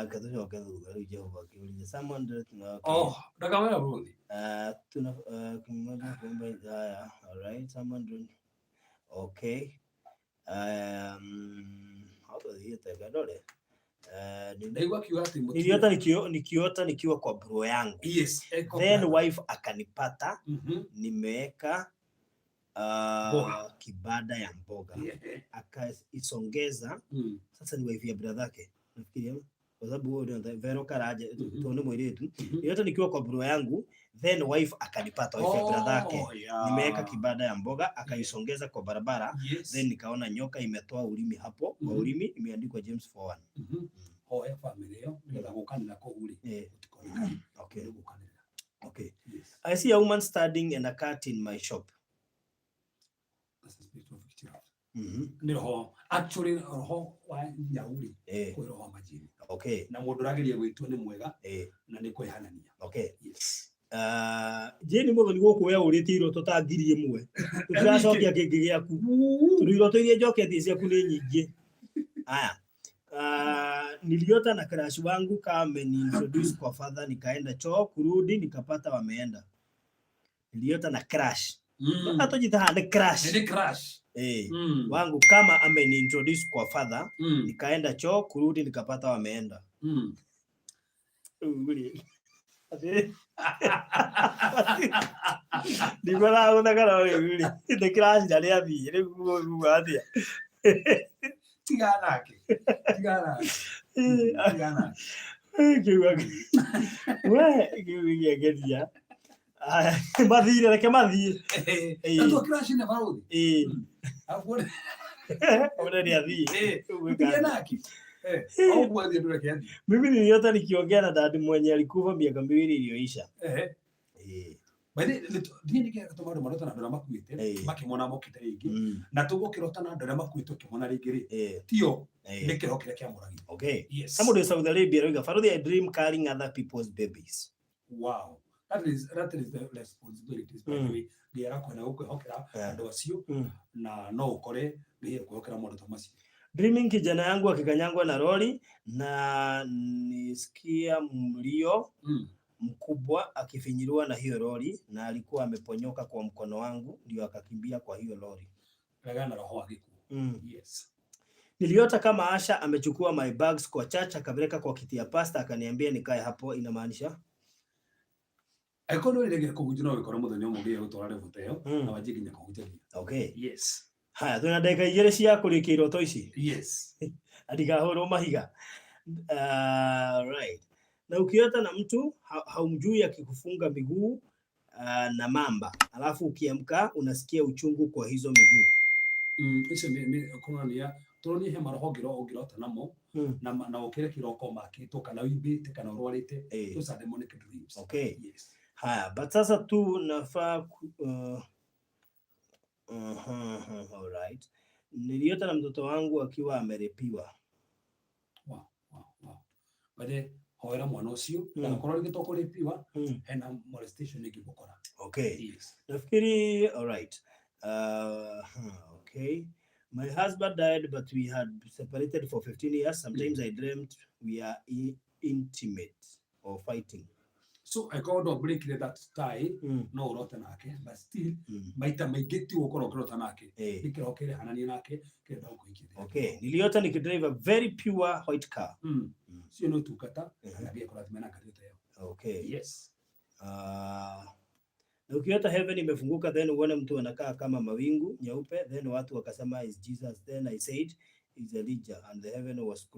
Katucoke thutha riu Jehova kiuria someone ndakamenya ruthi tuna kimoja kumbe haya. All right, someone okay. Hapo hiyo tagadole nikiota nikiwa kwa bro yangu. Yes, then wife akanipata nimeweka kibada ya mboga akaisongeza. Sasa ni wife ya brother yake nafikiria, kwa sababu huo ndio Vero Karaje tuone mweretu. Yote nikiwa kwa bro yangu, then wife akanipata, wife ya brother yake nimeweka kibada ya mboga akaisongeza kwa barabara. Then nikaona nyoka imetoa ulimi hapo, kwa ulimi imeandikwa James 4:1. Family yo ndio gukanira ko uri. Okay. Okay. Yes. I see a woman standing and a cat in my shop. That's a spiritual victory. Niroho actually roho wa nyauri ko roho majini. Okay. Na mundu rageria gwitwo ni mwega na ni kwehanania. Okay. Yes. Jeni mo ni goko ya uriti iroto ta 1000 turacokia kingi giaku turiroto iria njokete ciaku ni nyingi. Aya. Niliota na crush wangu kama ni introduce kwa father, nikaenda choo kurudi nikapata wameenda. Niliota na crush. Hata jitahada crush. Ni crush. Wangu kama ameni introduce kwa father, nikaenda choo kurudi nikapata wameenda. Nikola unakana wewe. The crush ndani ya bi. Ni kuadia. Tigana. Wewe gedia. Madhire reke madhie. Ndio crash na varudi. Afone. Ona ni adhi. Tigana. Au kwa ndio reke adhi. Mimi niliota nikiongea na dad mwenye alikufa miaka 2 iliyoisha. Bale ndiye katomaru marota na ndora makuite makimona mokite ringi na tugukirota na ndora makuite kimona ringi ri tio nikirokire kia muragi. Okay. Yes. Somebody in Saudi Arabia roga Farodia I dream carrying other people's babies. Wow. That is the responsibilities by the way. Ndiara kwa na gukwihokera andu acio na no ukore ndiye kuhokera mundu tamasi. Dreaming kijana yangu akikanyangwa na lori na nisikia mlio mkubwa akifinyiliwa na hiyo lori na alikuwa ameponyoka kwa mkono wangu ndio akakimbia kwa hiyo lori. Ragana roho agiku. Yes. Niliota kama Asha amechukua my bags kwa church akapeleka kwa kiti ya pastor akaniambia nikae hapo. Inamaanisha ekono ile kujina wikora muthenya mugiye gutwara vuteo na wajiginya kuhujagia. Okay. Yes. Haya tuna dakika 2 cia kurikia iroto ici. Yes. Adigahoro mahiga. Right. Na ukiota na mtu haumjui akikufunga miguu na mamba, alafu ukiamka unasikia uchungu kwa hizo miguu. Hizo ni kunania turoni he marohogiro ogirota namo na ukire kiroko makito kana wibite kana urwarite those are demonic dreams. Okay. Yes. Haya, but sasa tu nafaa all right. Niliota na mtoto wangu akiwa amerepiwa. Wow. Bade hoera mwana ucio na korori gitokuripiwa hena molestation igibokora. Okay. Yes. Nafikiri all right. Okay. My husband died but we had separated for 15 years. Sometimes I dreamt we are intimate or fighting. So I called a break that tie no rota nake but still maita maigeti ukoro rota nake nikirokere hanani nake kenda ukuikire. Okay. Niliota nikidrive a very pure white car. Sio no tukata na bia kwa tumena karita yao. Okay. Yes. Na ukiota heaven imefunguka then uone mtu anakaa kama mawingu nyeupe then watu wakasema is Jesus, then I said is Elijah and the heaven was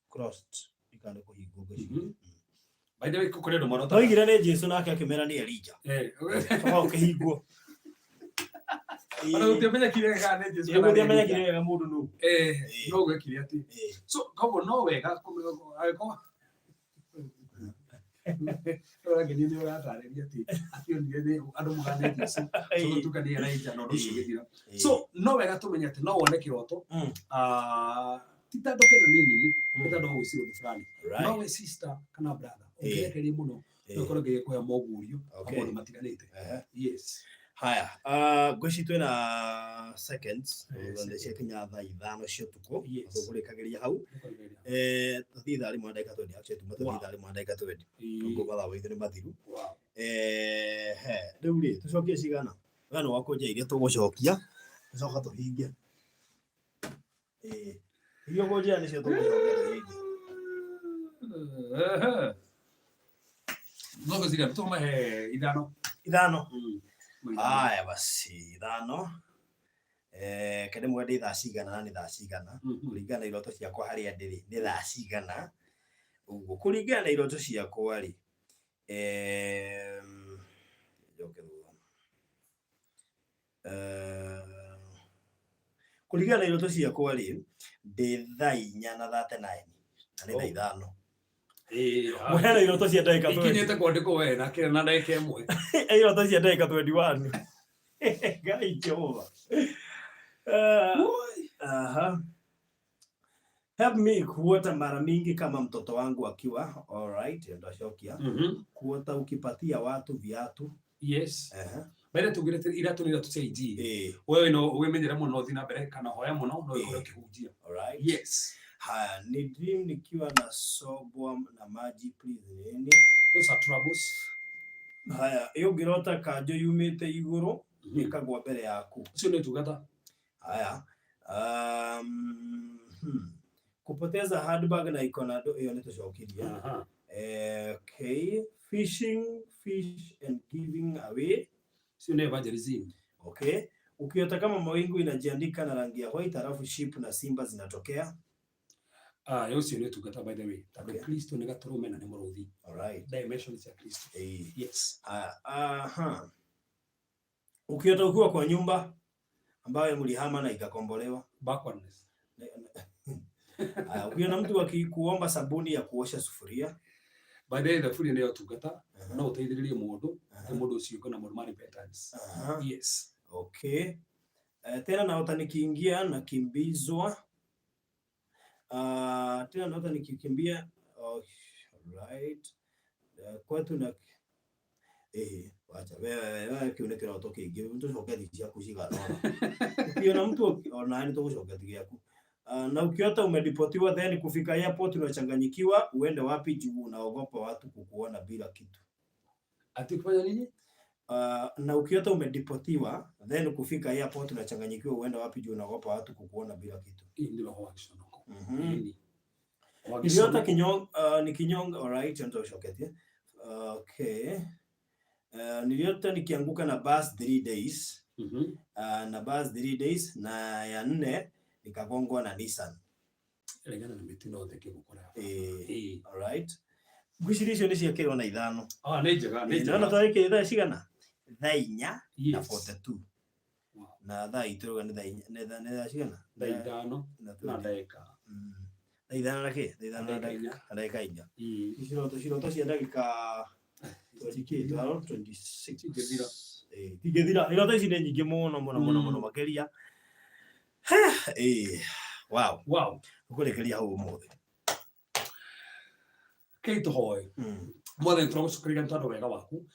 crossed. Ikana kwa higo. By the way kukorero marota. Oigira ne Jesu nake akimera ni Elijah. Okay higo. Ana utemenya kirega ne Jesu. Yego utemenya kirega mundu nu. No gwekire ati. So kabo no wega ko ora que ni ora tareria ti akio ni andu mugane Jesu so tukania na ija no rushigithira. So no wega tumenya ati no wone kiroto titadoke na mimi titadoke wisiro fulani no we sister kana brother ukekeri muno ukoro ge kwa mogurio abo matiganite. Yes. Haya, gwici twina seconds ndio cikinya thaa 5 cia tuko tukurikagiria hau thitha rimwe ndagika 20 actually thitha rimwe ndagika 20 ngo batha withu ni mathiru riu ri tucokie cigana we no wakunja iria tugucokia tucoka tuhinge irio kunjia nicio tugucokia tuhinge no guzira tuma ithano haya basi ithano kende mwende thaa cigana na ni thaa cigana kuringana iroto ciakwa haria ndiri ni thaa cigana uguo kuringana iroto ciakwa ri joke kuringana iroto ciakwa ri ndi thaa 4 na 39 na ni thaa 5 Mwana iroto cia ndagika 20 ikinyete kwandiko we na kire na ndagika imwe iroto cia ndagika 21 Ngai Jehova help me kuota mara mingi kama mtoto wangu akiwa alright ndacokia kuota ukipatia watu viatu yes bere tugirete iratu ni ratu cia wewe no wemenyera muno thina mbere kana hoya muno no ikore kihujia alright yes haya ni dream nikiwa na sobwa na maji please those are troubles haya iyo ngirota kanjo yumite iguru ikagwa mbere yaku ucio ni tugata haya kupoteza handbag na iko hiyo ni tucokiria okay fishing fish and giving away sio ni evangelism okay ukiota kama mawingu inajiandika na rangi ya white alafu sheep na simba zinatokea yosi ni tugata by the way tabe Kristo ni gaturume na ni muruthi alright dimensions ya Kristo yes ukiota ukiwa kwa nyumba ambayo mlihama na ikakombolewa backwardness ukiona mtu akikuomba sabuni ya kuosha sufuria by the way the ndio tugata no uteithiririe mundu mundu ucio kuna mormani patterns yes okay tena naota nikiingia na kimbizwa tena naota nikikimbia right kwetu na wacha wewe kionekana utoke ingi mtu cokia thiji yaku cigana ukiona mtu ona ni tugucokia thiji yaku na ukiota umedipotiwa then kufika airport unachanganyikiwa uende wapi juu unaogopa watu kukuona bila kitu ati kufanya nini na ukiota umedipotiwa then kufika airport unachanganyikiwa uende wapi juu unaogopa watu kukuona bila kitu ndio hoaction niliota ni kinyonga alright ndio shoketie okay niliota nikianguka na bus 3 days na bus 3 days na ya 4 nikagongwa na Nissan elegana na mitino theke gukora alright gwicirisho ni ciakirwo na ithano ni njega na twarike thaa cigana thaa 4 na 42 na thaa ituruga ni thaa cigana thaa 5 na ndagika thaa 5 na ke thaa 5 na ndagika 4 ciroto cia ndagika 26 tigethira iroto ici ni nyingi muno makeria wow ukurekeria hau umuthi keito hoy mothe turagucokeria ntandu wega waku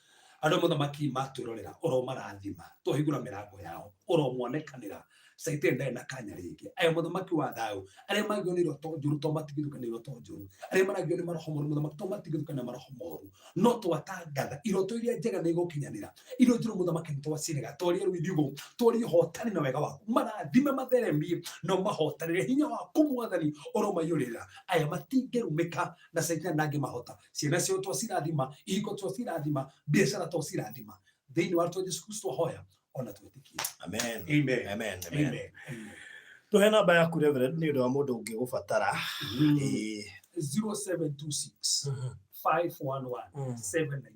andu muthamaki matwirorera oro marathima tuhingura mirango yao oro mwonekanira saite ndena kanya ringi ayo muthamaki wa thayo aria magio ni roto njuru to matigithuka ni roto njuru aria maragio ni maroho moru muthamaki to matigithuka ni maroho moru no twatangatha iroto iria njega ni gukinyanira iro njuru muthamaki twacinaga twaria rwithigo twaria hotani na wega waku marathime matheremie no mahotanire hinya waku mwathani oro mayurira aya matingerumika na saite ndangi mahota ciana cio twacirathima ihiko twacirathima biashara twacirathima thiini wa Yesu Kristo hoya ona twetikie amen tuhe namba yaku reverend ni ndo wa mundu ungigubatara 0726 511 792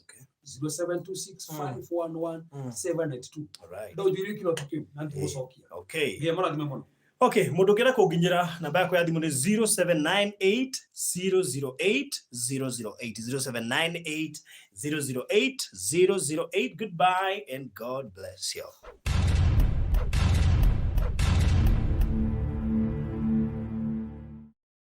okay 0726 511 792 alright ndo dirikiro tukiu na tugucokia okay ye mara thime muno okay mundu ngira kunginyira namba yako ya thimu ni 0798 008 008 0798 008 008 goodbye and God bless you.